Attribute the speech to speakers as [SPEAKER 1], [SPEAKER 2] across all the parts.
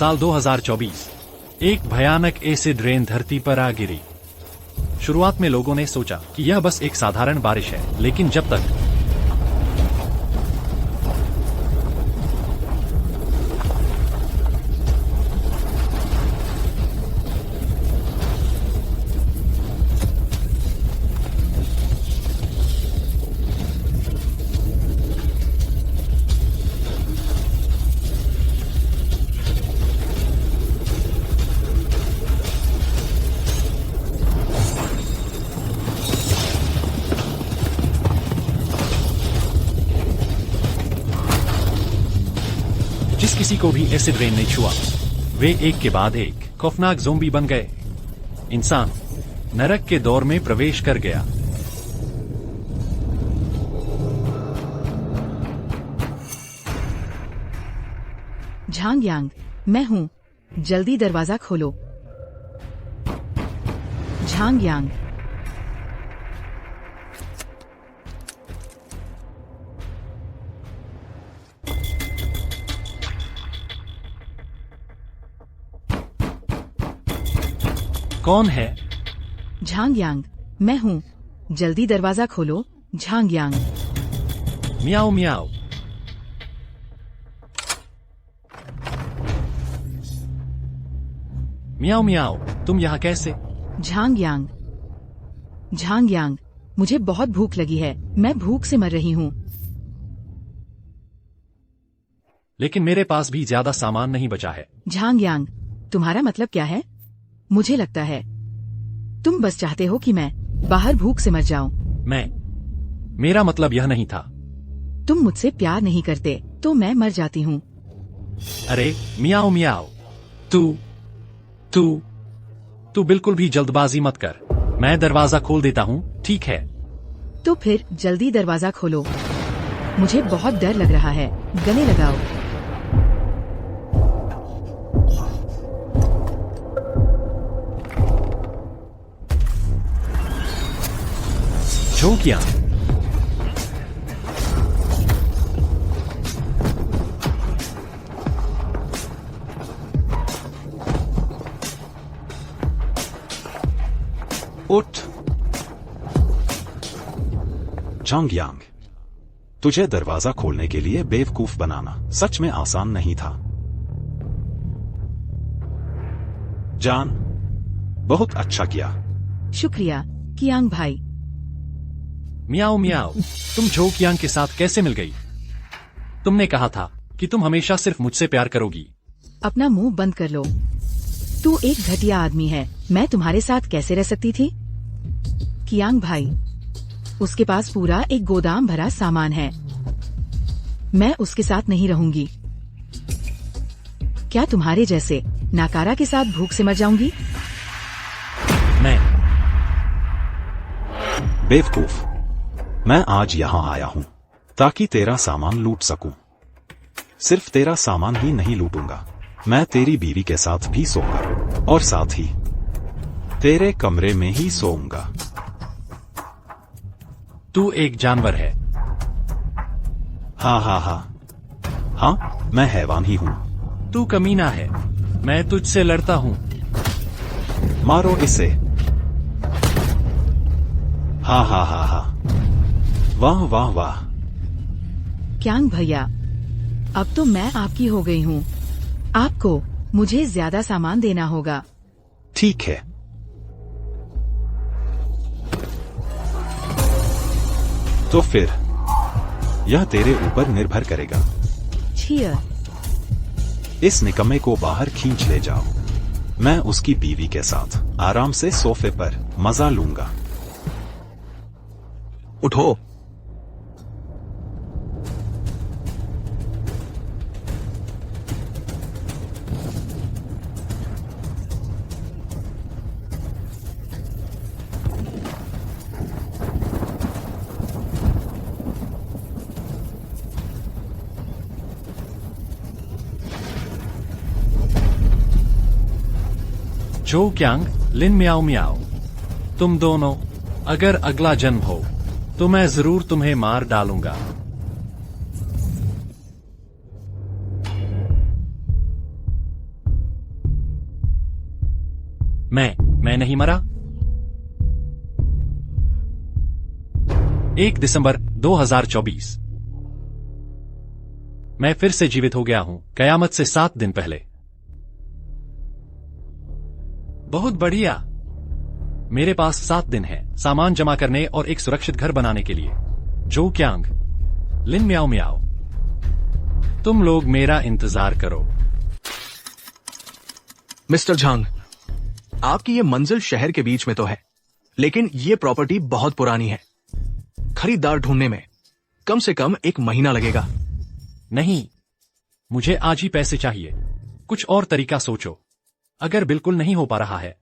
[SPEAKER 1] साल 2024। एक भयानक एसिड रेन धरती पर आ गिरी। शुरुआत में लोगों ने सोचा कि यह बस एक साधारण बारिश है, लेकिन जब तक जिस किसी को भी एसिड रेन ने छुआ, वे एक के बाद एक खौफनाक ज़ोंबी बन गए। इंसान नरक के दौर में प्रवेश कर गया।
[SPEAKER 2] झांग यांग, मैं हूं, जल्दी दरवाजा खोलो। झांग यांग,
[SPEAKER 1] कौन है?
[SPEAKER 2] झांग यांग, मैं हूं, जल्दी दरवाजा खोलो। झांग यांग,
[SPEAKER 1] मियाओ मियाओ। मियाओ मियाओ, तुम यहाँ कैसे?
[SPEAKER 2] झांग यांग, झांग यांग, मुझे बहुत भूख लगी है, मैं भूख से मर रही हूँ।
[SPEAKER 1] लेकिन मेरे पास भी ज्यादा सामान नहीं बचा है।
[SPEAKER 2] झांग यांग, तुम्हारा मतलब क्या है? मुझे लगता है तुम बस चाहते हो कि मैं बाहर भूख से मर जाऊं।
[SPEAKER 1] मेरा मतलब यह नहीं था।
[SPEAKER 2] तुम मुझसे प्यार नहीं करते तो मैं मर जाती हूँ।
[SPEAKER 1] अरे मियाओ मियाओ, तू बिल्कुल भी जल्दबाजी मत कर। मैं दरवाजा खोल देता हूँ, ठीक है?
[SPEAKER 2] तो फिर जल्दी दरवाजा खोलो, मुझे बहुत डर लग रहा है। गले लगाओ।
[SPEAKER 1] झोंकियां।
[SPEAKER 3] उठ। झांग यांग, तुझे दरवाजा खोलने के लिए बेवकूफ बनाना सच में आसान नहीं था। जान, बहुत अच्छा किया।
[SPEAKER 2] शुक्रिया कियांग भाई।
[SPEAKER 1] मियाओ मियाओ, तुम झोंकियांग के साथ कैसे मिल गई? तुमने कहा था कि तुम हमेशा सिर्फ मुझसे प्यार करोगी।
[SPEAKER 2] अपना मुंह बंद कर लो। तू एक घटिया आदमी है, मैं तुम्हारे साथ कैसे रह सकती थी? कियांग भाई, उसके पास पूरा एक गोदाम भरा सामान है, मैं उसके साथ नहीं रहूंगी। क्या तुम्हारे जैसे नाकारा के साथ भूख से मर जाऊंगी?
[SPEAKER 1] मैं
[SPEAKER 3] बेवकूफ, मैं आज यहाँ आया हूँ ताकि तेरा सामान लूट सकूं। सिर्फ तेरा सामान ही नहीं लूटूंगा, मैं तेरी बीवी के साथ भी सोऊंगा और साथ ही तेरे कमरे में ही सोऊंगा।
[SPEAKER 1] तू एक जानवर है।
[SPEAKER 3] हाँ, मैं हैवान ही हूँ।
[SPEAKER 1] तू कमीना है, मैं तुझसे लड़ता हूँ।
[SPEAKER 3] मारो इसे। हाँ। वाह वाह वाह।
[SPEAKER 2] कियांग भैया, अब तो मैं आपकी हो गई हूँ। आपको मुझे ज्यादा सामान देना होगा।
[SPEAKER 3] ठीक है। तो फिर यह तेरे ऊपर निर्भर करेगा।
[SPEAKER 2] छियर।
[SPEAKER 3] इस निकम्मे को बाहर खींच ले जाओ, मैं उसकी बीवी के साथ आराम से सोफे पर मजा लूंगा।
[SPEAKER 4] उठो।
[SPEAKER 1] झोंकियांग, लिन मियाओ मियाओ, तुम दोनों अगर अगला जन्म हो तो मैं जरूर तुम्हें मार डालूंगा। मैं नहीं मरा। 1 दिसंबर 2024। मैं फिर से जीवित हो गया हूं, कयामत से 7 दिन पहले। बहुत बढ़िया। मेरे पास 7 दिन है सामान जमा करने और एक सुरक्षित घर बनाने के लिए। जो क्यांग, लिन म्याओ म्याओ, तुम लोग मेरा इंतजार करो।
[SPEAKER 4] मिस्टर झांग, आपकी ये मंजिल शहर के बीच में तो है, लेकिन ये प्रॉपर्टी बहुत पुरानी है। खरीदार ढूंढने में कम से कम 1 महीना लगेगा।
[SPEAKER 1] नहीं, मुझे आज ही पैसे चाहिए। कुछ और तरीका सोचो। अगर बिल्कुल नहीं हो पा रहा है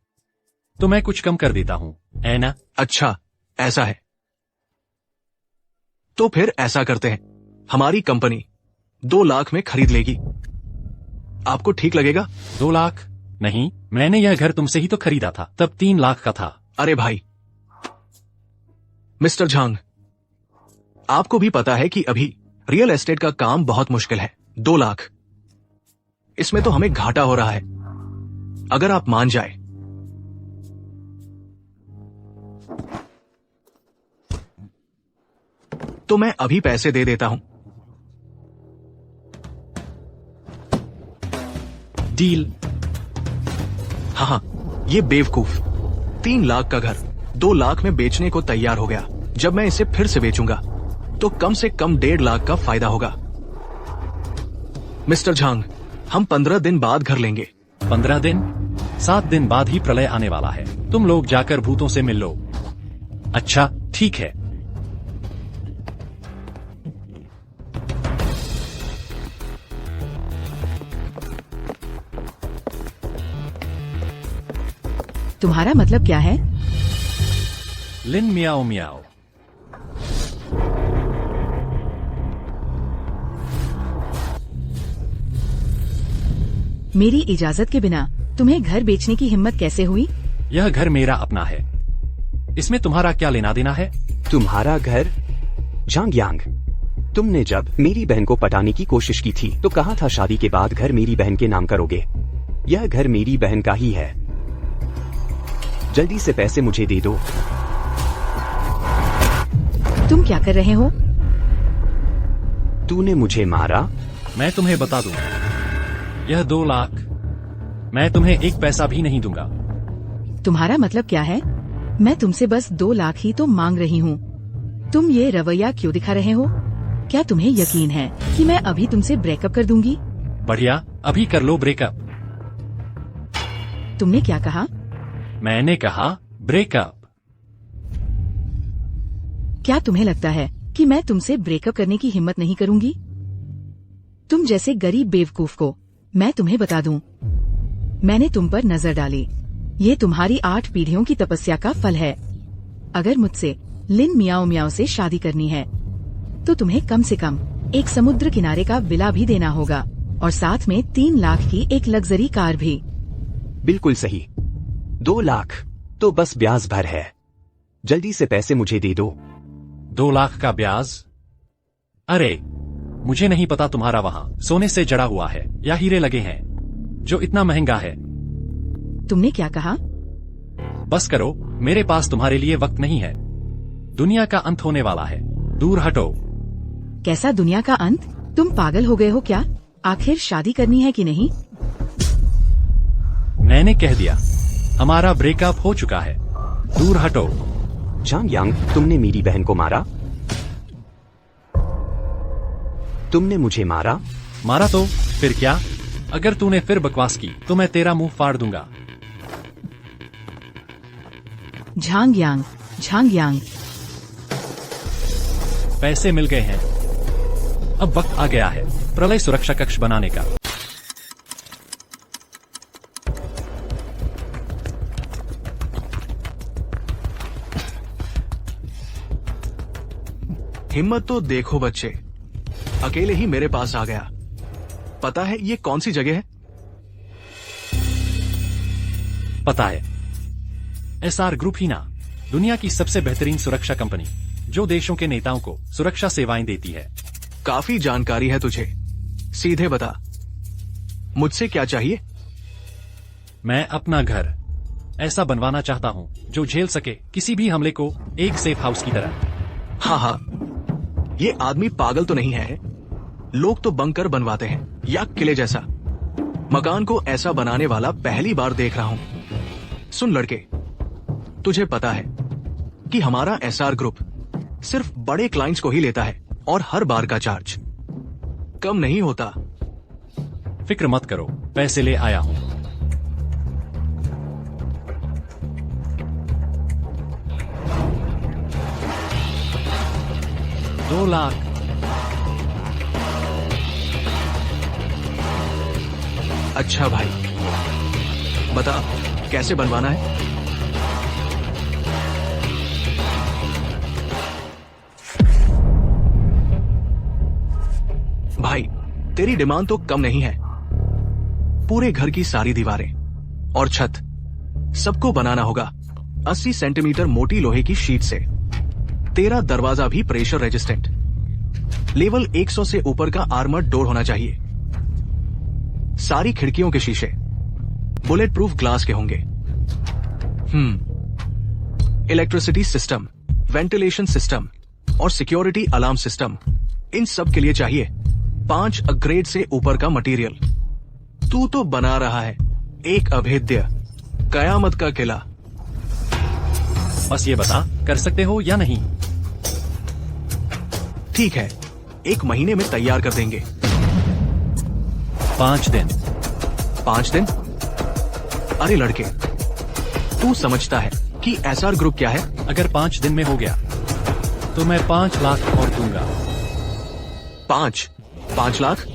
[SPEAKER 1] तो मैं कुछ कम कर देता हूं, है ना?
[SPEAKER 4] अच्छा, ऐसा है तो फिर ऐसा करते हैं, हमारी कंपनी 2 लाख में खरीद लेगी। आपको ठीक लगेगा?
[SPEAKER 1] 2 लाख? नहीं, मैंने यह घर तुमसे ही तो खरीदा था, तब 3 लाख का था।
[SPEAKER 4] अरे भाई, मिस्टर झांग, आपको भी पता है कि अभी रियल एस्टेट का काम बहुत मुश्किल है। 2 लाख, इसमें तो हमें घाटा हो रहा है। अगर आप मान जाए तो मैं अभी पैसे दे देता हूं।
[SPEAKER 1] डील।
[SPEAKER 4] हाँ, ये बेवकूफ 3 लाख का घर 2 लाख में बेचने को तैयार हो गया। जब मैं इसे फिर से बेचूंगा तो कम से कम 1.5 लाख का फायदा होगा। मिस्टर झांग, हम 15 दिन बाद घर लेंगे।
[SPEAKER 1] 15 दिन? 7 दिन बाद ही प्रलय आने वाला है। तुम लोग जाकर भूतों से मिल लो। अच्छा, ठीक है।
[SPEAKER 2] तुम्हारा मतलब क्या है?
[SPEAKER 1] लिन म्याओ म्याओ।
[SPEAKER 2] मेरी इजाजत के बिना तुम्हें घर बेचने की हिम्मत कैसे हुई?
[SPEAKER 1] यह घर मेरा अपना है, इसमें तुम्हारा क्या लेना देना है?
[SPEAKER 5] तुम्हारा घर? झांग यांग, तुमने जब मेरी बहन को पटाने की कोशिश की थी तो कहा था शादी के बाद घर मेरी बहन के नाम करोगे। यह घर मेरी बहन का ही है। जल्दी से पैसे मुझे दे दो।
[SPEAKER 2] तुम क्या कर रहे हो?
[SPEAKER 5] तूने मुझे मारा?
[SPEAKER 1] मैं तुम्हें बता दूं, यह 2 लाख मैं तुम्हें 1 पैसा भी नहीं दूंगा।
[SPEAKER 2] तुम्हारा मतलब क्या है? मैं तुमसे बस 2 लाख ही तो मांग रही हूँ। तुम ये रवैया क्यों दिखा रहे हो? क्या तुम्हें यकीन है कि मैं अभी तुमसे ब्रेकअप कर दूंगी?
[SPEAKER 1] बढ़िया, अभी कर लो ब्रेकअप।
[SPEAKER 2] तुमने क्या कहा?
[SPEAKER 1] मैंने कहा ब्रेकअप।
[SPEAKER 2] क्या तुम्हें लगता है कि मैं तुमसे ब्रेकअप करने की हिम्मत नहीं करूंगी? तुम जैसे गरीब बेवकूफ को मैं तुम्हें बता दूं, मैंने तुम पर नजर डाली। ये तुम्हारी 8 पीढ़ियों की तपस्या का फल है। अगर मुझसे लिन म्याओ म्याओ से शादी करनी है तो तुम्हें कम से कम एक समुद्र किनारे का विला भी देना होगा और साथ में 3 लाख की एक लग्जरी कार भी।
[SPEAKER 5] बिल्कुल सही। 2 लाख तो बस ब्याज भर है। जल्दी से पैसे मुझे दे दो।
[SPEAKER 1] 2 लाख का ब्याज? अरे, मुझे नहीं पता तुम्हारा वहाँ सोने से जड़ा हुआ है या हीरे लगे हैं जो इतना महंगा है।
[SPEAKER 2] तुमने क्या कहा?
[SPEAKER 1] बस करो, मेरे पास तुम्हारे लिए वक्त नहीं है। दुनिया का अंत होने वाला है, दूर हटो।
[SPEAKER 2] कैसा दुनिया का अंत? तुम पागल हो गए हो क्या? आखिर शादी करनी है कि नहीं?
[SPEAKER 1] मैंने कह दिया, हमारा ब्रेकअप हो चुका है, दूर हटो।
[SPEAKER 5] झांग यांग, तुमने मेरी बहन को मारा? तुमने मुझे मारा?
[SPEAKER 1] मारा तो फिर क्या? अगर तूने फिर बकवास की तो मैं तेरा मुंह फाड़ दूंगा।
[SPEAKER 2] झांग यांग, झांग यांग,
[SPEAKER 1] पैसे मिल गए हैं। अब वक्त आ गया है प्रलय सुरक्षा कक्ष बनाने का।
[SPEAKER 4] हिम्मत तो देखो बच्चे, अकेले ही मेरे पास आ गया। पता है ये कौन सी जगह है?
[SPEAKER 1] पता है, एसआर ग्रुप ही ना, दुनिया की सबसे बेहतरीन सुरक्षा कंपनी जो देशों के नेताओं को सुरक्षा सेवाएं देती है।
[SPEAKER 4] काफी जानकारी है तुझे, सीधे बता मुझसे क्या चाहिए?
[SPEAKER 1] मैं अपना घर ऐसा बनवाना चाहता हूँ जो झेल सके किसी भी हमले को, एक सेफ हाउस की तरह।
[SPEAKER 4] हाँ हाँ, ये आदमी पागल तो नहीं है। लोग तो बंकर बनवाते हैं या किले जैसा। मकान को ऐसा बनाने वाला पहली बार देख रहा हूं। सुन लड़के, तुझे पता है कि हमारा एसआर ग्रुप सिर्फ बड़े क्लाइंट्स को ही लेता है और हर बार का चार्ज कम नहीं होता।
[SPEAKER 1] फिक्र मत करो, पैसे ले आया हूँ। $2 लाख।
[SPEAKER 4] अच्छा भाई, बता कैसे बनवाना है? भाई, तेरी डिमांड तो कम नहीं है। पूरे घर की सारी दीवारें और छत सबको बनाना होगा 80 सेंटीमीटर मोटी लोहे की शीट से। तेरा दरवाजा भी प्रेशर रेजिस्टेंट, लेवल 100 से ऊपर का आर्मर्ड डोर होना चाहिए। सारी खिड़कियों के शीशे बुलेट प्रूफ ग्लास के होंगे। इलेक्ट्रिसिटी सिस्टम, वेंटिलेशन सिस्टम और सिक्योरिटी अलार्म सिस्टम, इन सब के लिए चाहिए 5 ग्रेड से ऊपर का मटेरियल। तू तो बना रहा है एक अभेद्य कयामत का किला।
[SPEAKER 1] बस ये बता, कर सकते हो या नहीं?
[SPEAKER 4] ठीक है, 1 महीने में तैयार कर देंगे।
[SPEAKER 1] 5 दिन।
[SPEAKER 4] 5 दिन? अरे लड़के, तू समझता है कि एसआर ग्रुप क्या है?
[SPEAKER 1] अगर 5 दिन में हो गया तो मैं 5 लाख और दूंगा।
[SPEAKER 4] 5 लाख?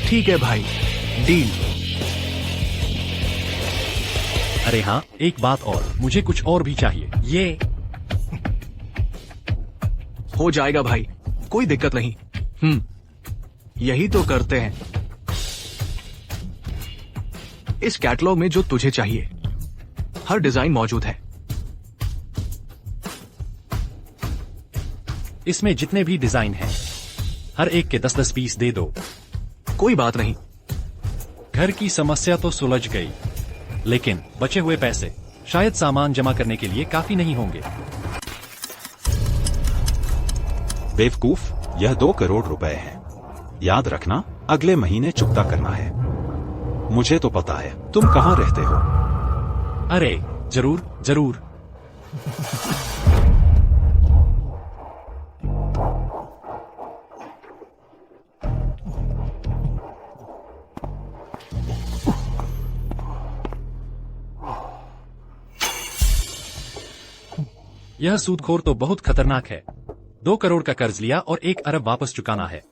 [SPEAKER 4] ठीक है भाई, डील।
[SPEAKER 1] अरे हाँ, एक बात और, मुझे कुछ और भी चाहिए। ये
[SPEAKER 4] हो जाएगा भाई, कोई दिक्कत नहीं। यही तो करते हैं। इस कैटलॉग में जो तुझे चाहिए हर डिजाइन मौजूद है।
[SPEAKER 1] इसमें जितने भी डिजाइन हैं, हर एक के 10-10 पीस दे दो।
[SPEAKER 4] कोई बात नहीं।
[SPEAKER 1] घर की समस्या तो सुलझ गई, लेकिन बचे हुए पैसे शायद सामान जमा करने के लिए काफी नहीं होंगे।
[SPEAKER 3] बेवकूफ, यह 2 करोड़ रुपए है। याद रखना, अगले महीने चुकता करना है। मुझे तो पता है तुम कहाँ रहते हो।
[SPEAKER 1] अरे जरूर जरूर। यह सूदखोर तो बहुत खतरनाक है। 2 करोड़ का कर्ज लिया और 1 अरब वापस चुकाना है।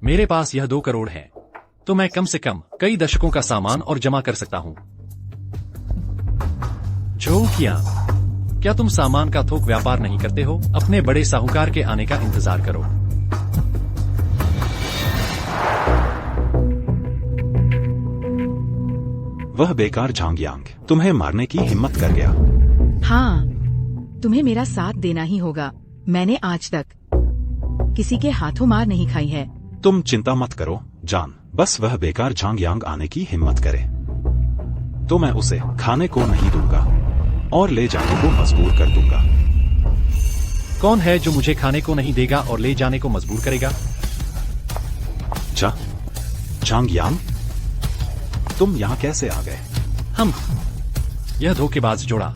[SPEAKER 1] मेरे पास यह 2 करोड़ है, तो मैं कम से कम कई दशकों का सामान और जमा कर सकता हूं। झोंकियां, क्या तुम सामान का थोक व्यापार नहीं करते हो? अपने बड़े साहूकार के आने का इंतजार करो।
[SPEAKER 3] वह बेकार झांगयांग तुम्हें मारने की हिम्मत कर गया।
[SPEAKER 2] हाँ, तुम्हें मेरा साथ देना ही होगा। मैंने आज तक किसी के हाथों मार नहीं खाई है।
[SPEAKER 3] तुम चिंता मत करो जान, बस वह बेकार झांगयांग आने की हिम्मत करे तो मैं उसे खाने को नहीं दूंगा और ले जाने को मजबूर कर दूंगा।
[SPEAKER 1] कौन है जो मुझे खाने को नहीं देगा और ले जाने को मजबूर करेगा?
[SPEAKER 3] झांगयांग, तुम यहाँ कैसे आ गए?
[SPEAKER 1] यह धोखेबाज जोड़ा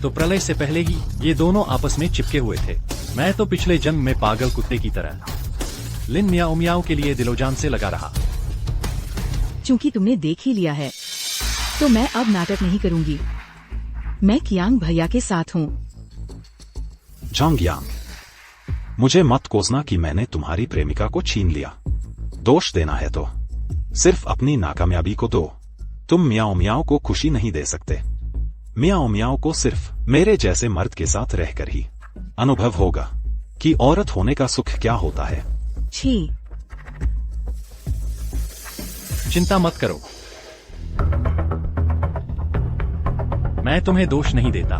[SPEAKER 1] तो प्रलय से पहले ही ये दोनों आपस में चिपके हुए थे। मैं तो पिछले जन्म में पागल कुत्ते की तरह लिन मियाओ मियाओ के लिए दिलोजान से लगा रहा।
[SPEAKER 2] चूंकि तुमने देख ही लिया है, तो मैं अब नाटक नहीं करूंगी। मैं कियांग भैया के साथ हूँ।
[SPEAKER 3] झांगयांग, मुझे मत कोसना कि मैंने तुम्हारी प्रेमिका को छीन लिया। दोष देना है तो सिर्फ अपनी नाकामयाबी को दो। तुम मियाओ मियाओ को खुशी नहीं दे सकते। मियाओ मियाओ को सिर्फ मेरे जैसे मर्द के साथ रहकर ही अनुभव होगा कि औरत होने का सुख क्या होता है।
[SPEAKER 2] छी,
[SPEAKER 1] चिंता मत करो, मैं तुम्हें दोष नहीं देता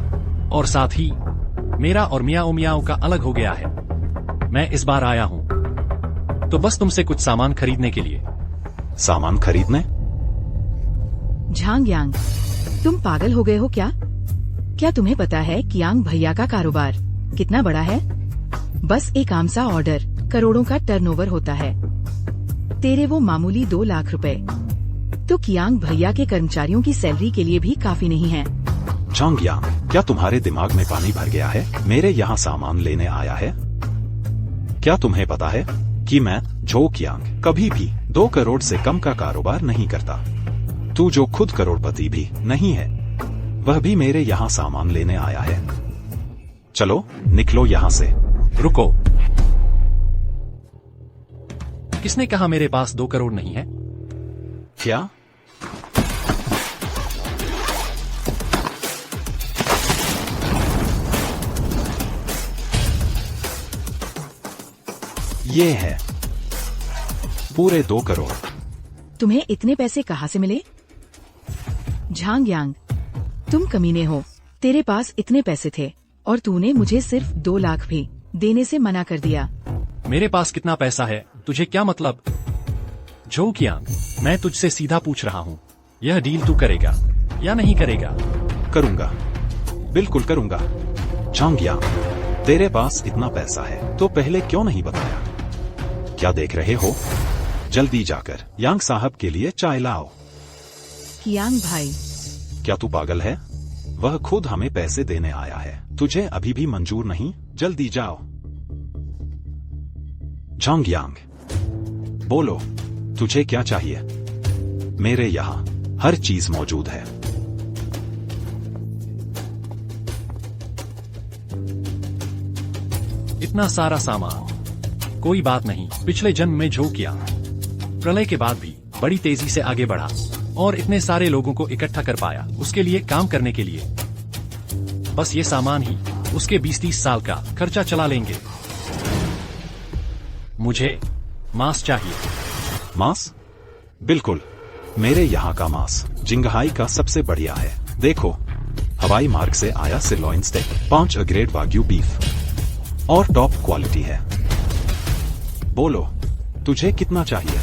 [SPEAKER 1] और साथ ही मेरा और मियाओ मियाओ का अलग हो गया है। मैं इस बार आया हूं तो बस तुमसे कुछ सामान खरीदने के लिए।
[SPEAKER 3] सामान खरीदने?
[SPEAKER 2] झांग यांग, तुम पागल हो गए हो क्या? क्या तुम्हें पता है कि यांग भैया का कारोबार कितना बड़ा है? बस एक आम सा ऑर्डर करोड़ों का टर्नओवर होता है। तेरे वो मामूली 2 लाख रुपए तो कियांग भैया के कर्मचारियों की सैलरी के लिए भी काफी नहीं है।
[SPEAKER 3] झांग यांग, क्या तुम्हारे दिमाग में पानी भर गया है? मेरे यहाँ सामान लेने आया है। क्या तुम्हें पता है कि मैं झो कियांग कभी भी 2 करोड़ से कम का कारोबार नहीं करता। तू जो खुद करोड़पति भी नहीं है, वह भी मेरे यहाँ सामान लेने आया है। चलो निकलो यहाँ से।
[SPEAKER 1] रुको, किसने कहा मेरे पास 2 करोड़ नहीं है?
[SPEAKER 3] क्या? ये है पूरे 2 करोड़।
[SPEAKER 2] तुम्हें इतने पैसे कहाँ से मिले? झांग यांग, तुम कमीने हो। तेरे पास इतने पैसे थे और तूने मुझे सिर्फ 2 लाख भी देने से मना कर दिया।
[SPEAKER 1] मेरे पास कितना पैसा है तुझे क्या मतलब? झो कियांग, मैं तुझसे सीधा पूछ रहा हूँ, यह डील तू करेगा या नहीं करेगा?
[SPEAKER 3] करूंगा, बिल्कुल करूंगा। झांग यांग, तेरे पास इतना पैसा है तो पहले क्यों नहीं बताया? क्या देख रहे हो? जल्दी जाकर यांग साहब के लिए चाय लाओ।
[SPEAKER 2] कियांग भाई,
[SPEAKER 3] क्या तू पागल है? वह खुद हमें पैसे देने आया है। तुझे अभी भी मंजूर नहीं? जल्दी जाओ। झांग यांग, बोलो, तुझे क्या चाहिए? मेरे यहाँ हर चीज मौजूद है।
[SPEAKER 1] इतना सारा सामान, कोई बात नहीं। पिछले जन्म में झो किया, प्रलय के बाद भी बड़ी तेजी से आगे बढ़ा और इतने सारे लोगों को इकट्ठा कर पाया उसके लिए काम करने के लिए। बस ये सामान ही उसके 20-30 साल का खर्चा चला लेंगे। मुझे मांस चाहिए।
[SPEAKER 3] मांस? बिल्कुल, मेरे यहाँ का मांस जिंगहाई का सबसे बढ़िया है। देखो, हवाई मार्ग से आया सिरलॉइन स्टेक, 5 ग्रेड वाग्यू बीफ और टॉप क्वालिटी है। बोलो, तुझे कितना चाहिए?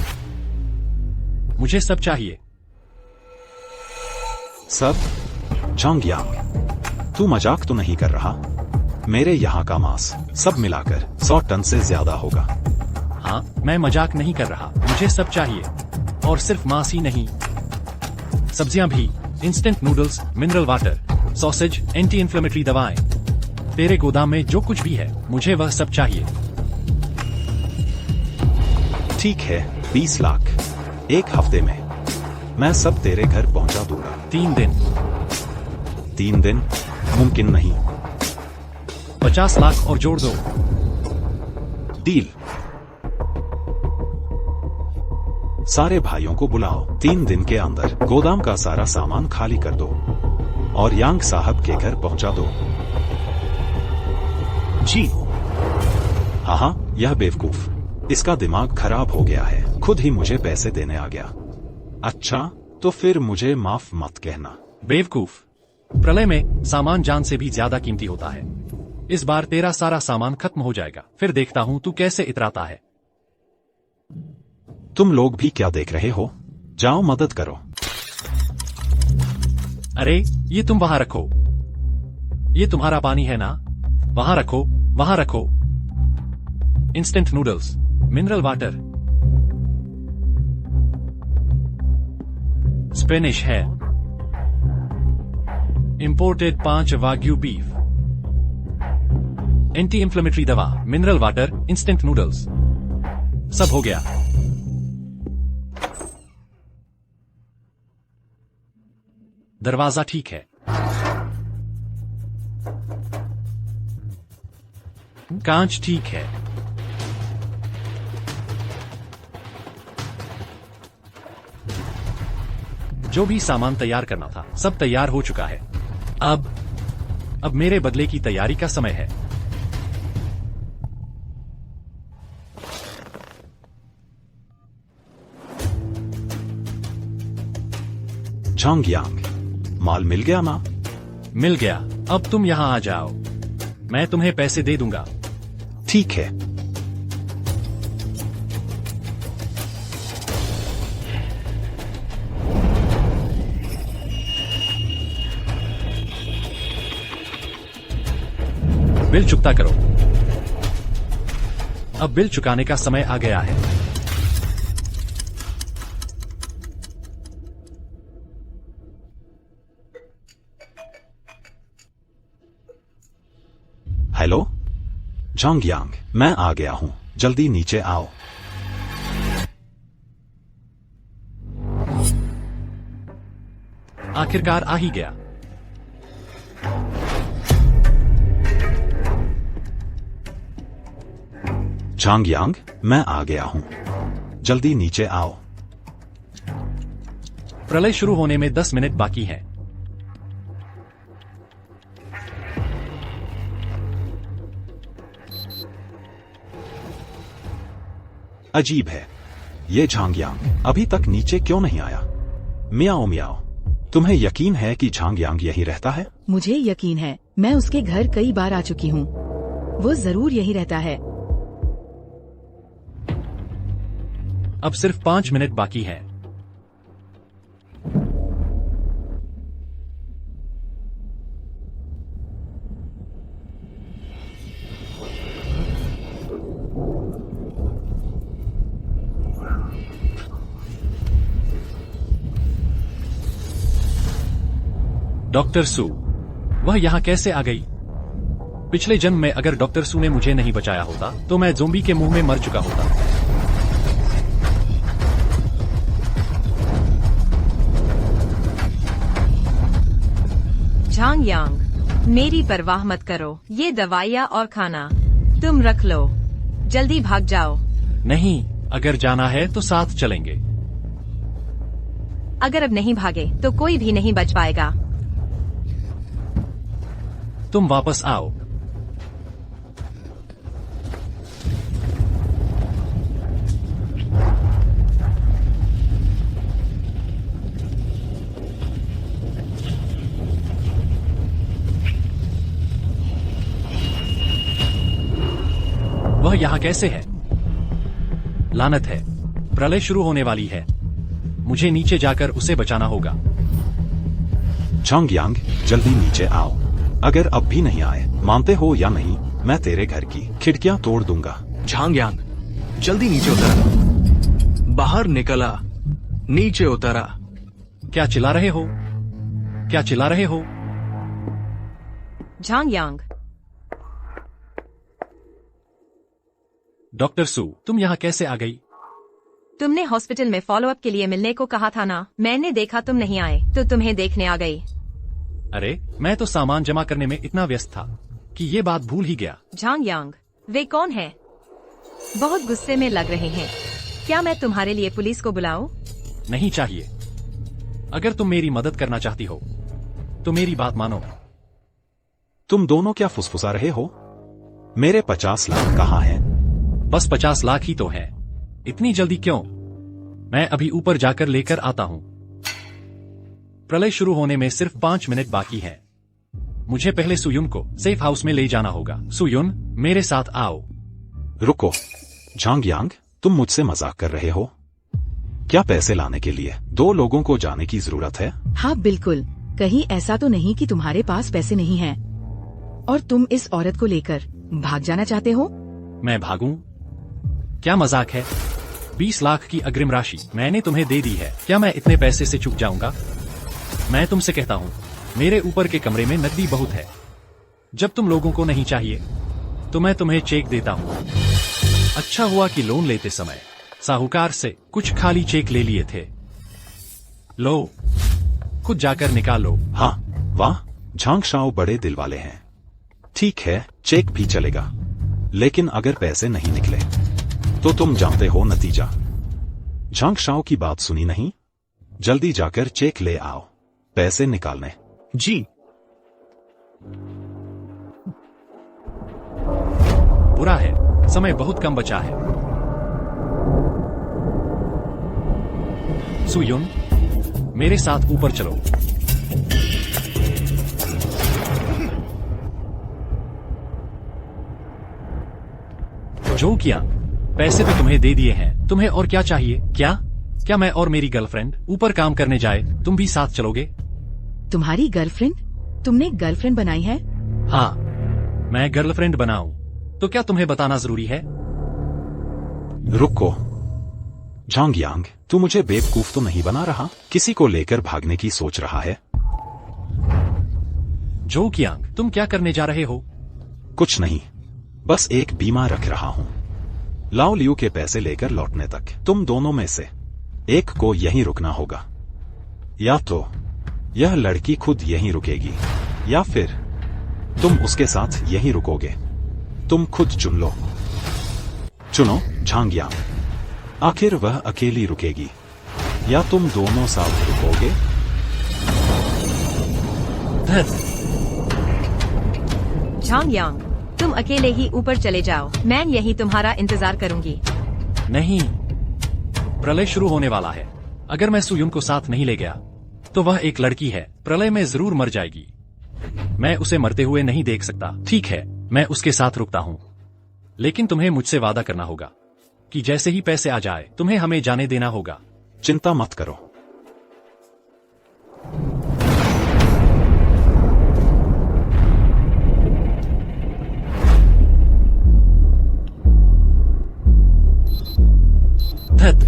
[SPEAKER 1] मुझे सब चाहिए।
[SPEAKER 3] सब? झांग यांग, तू मजाक तो नहीं कर रहा? मेरे यहाँ का मांस सब मिलाकर 100 टन से ज्यादा होगा।
[SPEAKER 1] हाँ, मैं मजाक नहीं कर रहा, मुझे सब चाहिए। और सिर्फ मांस ही नहीं, सब्जियां भी, instant noodles, mineral water, sausage, anti inflammatory दवाएं। तेरे गोदाम में जो कुछ भी है मुझे वह सब चाहिए।
[SPEAKER 3] ठीक है, 20 लाख 1 हफ्ते में मैं सब तेरे घर पहुंचा दूंगा।
[SPEAKER 1] 3 दिन।
[SPEAKER 3] 3 दिन मुमकिन नहीं।
[SPEAKER 1] 50 लाख और जोड़ दो।
[SPEAKER 3] डील। सारे भाइयों को बुलाओ, 3 दिन के अंदर गोदाम का सारा सामान खाली कर दो और यांग साहब के घर पहुंचा दो।
[SPEAKER 4] जी।
[SPEAKER 3] हाँ, यह बेवकूफ, इसका दिमाग खराब हो गया है, खुद ही मुझे पैसे देने आ गया। अच्छा, तो फिर मुझे माफ मत कहना।
[SPEAKER 1] बेवकूफ, प्रलय में सामान जान से भी ज्यादा कीमती होता है। इस बार तेरा सारा सामान खत्म हो जाएगा, फिर देखता हूँ तू कैसे इतराता है।
[SPEAKER 3] तुम लोग भी क्या देख रहे हो? जाओ मदद करो।
[SPEAKER 1] अरे, ये तुम वहां रखो। ये तुम्हारा पानी है ना? वहां रखो, वहां रखो। Instant noodles, mineral water, Spanish है, imported 5 wagyu beef, anti inflammatory दवा, मिनरल वाटर, इंस्टेंट नूडल्स, सब हो गया। दरवाजा ठीक है। कांच ठीक है। जो भी सामान तैयार करना था सब तैयार हो चुका है। अब मेरे बदले की तैयारी का समय है।
[SPEAKER 3] झांग यांग, माल मिल गया ना?
[SPEAKER 1] मिल गया। अब तुम यहां आ जाओ, मैं तुम्हें पैसे दे दूंगा।
[SPEAKER 3] ठीक है।
[SPEAKER 1] बिल चुकता करो। अब बिल चुकाने का समय आ गया है।
[SPEAKER 3] हेलो झांगयांग, मैं आ गया हूं, जल्दी नीचे आओ।
[SPEAKER 1] आखिरकार आ ही गया।
[SPEAKER 3] झांगयांग, मैं आ गया हूं, जल्दी नीचे आओ।
[SPEAKER 1] प्रलय शुरू होने में 10 मिनट बाकी हैं।
[SPEAKER 3] अजीब है, ये झांगयांग अभी तक नीचे क्यों नहीं आया? मियाओ मियाओ, तुम्हें यकीन है कि झांगयांग यहीं रहता है?
[SPEAKER 2] मुझे यकीन है, मैं उसके घर कई बार आ चुकी हूँ। वो जरूर यहीं रहता है।
[SPEAKER 1] अब सिर्फ 5 मिनट बाकी हैं। डॉक्टर सू, वह यहां कैसे आ गई? पिछले जन्म में अगर डॉक्टर सू ने मुझे नहीं बचाया होता तो मैं ज़ोंबी के मुंह में मर चुका होता।
[SPEAKER 6] झांगयांग, मेरी परवाह मत करो। ये दवाइयाँ और खाना तुम रख लो। जल्दी भाग जाओ।
[SPEAKER 1] नहीं, अगर जाना है तो साथ चलेंगे।
[SPEAKER 6] अगर अब नहीं भागे तो कोई भी नहीं बच पाएगा।
[SPEAKER 1] तुम वापस आओ। वह यहां कैसे है? लानत है, प्रलय शुरू होने वाली है। मुझे नीचे जाकर उसे बचाना होगा।
[SPEAKER 3] झांगयांग, जल्दी नीचे आओ। अगर अब भी नहीं आए, मानते हो या नहीं, मैं तेरे घर की खिड़कियां तोड़ दूंगा।
[SPEAKER 4] झांगयांग, जल्दी नीचे उतरा। बाहर निकला, नीचे उतरा।
[SPEAKER 1] क्या चिल्ला रहे हो? क्या चिल्ला रहे हो?
[SPEAKER 6] झांगयांग,
[SPEAKER 1] डॉक्टर सू, तुम यहां कैसे आ गई?
[SPEAKER 6] तुमने हॉस्पिटल में फॉलोअप के लिए मिलने को कहा था ना। मैंने देखा तुम नहीं आए तो तुम्हें देखने आ गई।
[SPEAKER 1] अरे, मैं तो सामान जमा करने में इतना व्यस्त था कि ये बात भूल ही गया।
[SPEAKER 6] झांगयांग, वे कौन है? बहुत गुस्से में लग रहे हैं। क्या मैं तुम्हारे लिए पुलिस को बुलाऊं?
[SPEAKER 1] नहीं चाहिए। अगर तुम मेरी मदद करना चाहती हो तो मेरी बात मानो।
[SPEAKER 3] तुम दोनों क्या फुसफुसा रहे हो? मेरे 50 लाख कहाँ हैं?
[SPEAKER 1] बस 50 लाख ही तो है। इतनी जल्दी क्यों? मैं अभी ऊपर जाकर लेकर आता हूं। प्रलय शुरू होने में सिर्फ 5 मिनट बाकी हैं। मुझे पहले सुयुन को सेफ हाउस में ले जाना होगा। सुयुन, मेरे साथ आओ।
[SPEAKER 3] रुको झांगयांग, तुम मुझसे मजाक कर रहे हो? क्या पैसे लाने के लिए 2 लोगों को जाने की जरूरत है?
[SPEAKER 2] हाँ बिल्कुल। कहीं ऐसा तो नहीं कि तुम्हारे पास पैसे नहीं हैं और तुम इस औरत को लेकर भाग जाना चाहते हो?
[SPEAKER 1] मैं भागूं? क्या मजाक है? 20 लाख की अग्रिम राशि मैंने तुम्हें दे दी है। क्या मैं इतने पैसे से चूक जाऊंगा? मैं तुमसे कहता हूं, मेरे ऊपर के कमरे में नकदी बहुत है। जब तुम लोगों को नहीं चाहिए तो मैं तुम्हें चेक देता हूं। अच्छा हुआ कि लोन लेते समय साहूकार से कुछ खाली चेक ले लिए थे। लो, खुद जाकर निकाल लो।
[SPEAKER 3] हाँ, वाह, झांगशाओ बड़े दिल वाले हैं। ठीक है, चेक भी चलेगा, लेकिन अगर पैसे नहीं निकले तो तुम जानते हो नतीजा। झांगशाओ की बात सुनी नहीं? जल्दी जाकर चेक ले आओ, पैसे निकालने।
[SPEAKER 4] जी।
[SPEAKER 1] बुरा है, समय बहुत कम बचा है। सुयुन, मेरे साथ ऊपर चलो। जो किया, पैसे तो तुम्हें दे दिए हैं। तुम्हें और क्या चाहिए? क्या मैं और मेरी गर्लफ्रेंड ऊपर काम करने जाए, तुम भी साथ चलोगे?
[SPEAKER 2] तुम्हारी गर्लफ्रेंड? तुमने गर्लफ्रेंड बनाई है?
[SPEAKER 1] हाँ, मैं गर्लफ्रेंड बनाऊं तो क्या तुम्हें बताना जरूरी है?
[SPEAKER 3] रुको झांगयांग, तू मुझे बेवकूफ तो नहीं बना रहा? किसी को लेकर भागने की सोच रहा है?
[SPEAKER 1] जो कियांग, तुम क्या करने जा रहे हो?
[SPEAKER 3] कुछ नहीं, बस एक बीमा रख रहा हूं। लाओ लियू के पैसे लेकर लौटने तक तुम दोनों में से एक को यहीं रुकना होगा। या तो यह लड़की खुद यहीं रुकेगी या फिर तुम उसके साथ यहीं रुकोगे। तुम खुद चुन लो। चुनो झांगयांग। आखिर वह अकेली रुकेगी या तुम दोनों साथ रुकोगे?
[SPEAKER 6] झांगयांग, तुम अकेले ही ऊपर चले जाओ, मैं यही तुम्हारा इंतजार करूंगी।
[SPEAKER 1] नहीं, प्रलय शुरू होने वाला है। अगर मैं सुयुन को साथ नहीं ले गया तो वह एक लड़की है, प्रलय में जरूर मर जाएगी। मैं उसे मरते हुए नहीं देख सकता। ठीक है, मैं उसके साथ रुकता हूं, लेकिन तुम्हें मुझसे वादा करना होगा कि जैसे ही पैसे आ जाए तुम्हें हमें जाने देना होगा।
[SPEAKER 3] चिंता मत करो।
[SPEAKER 1] धत,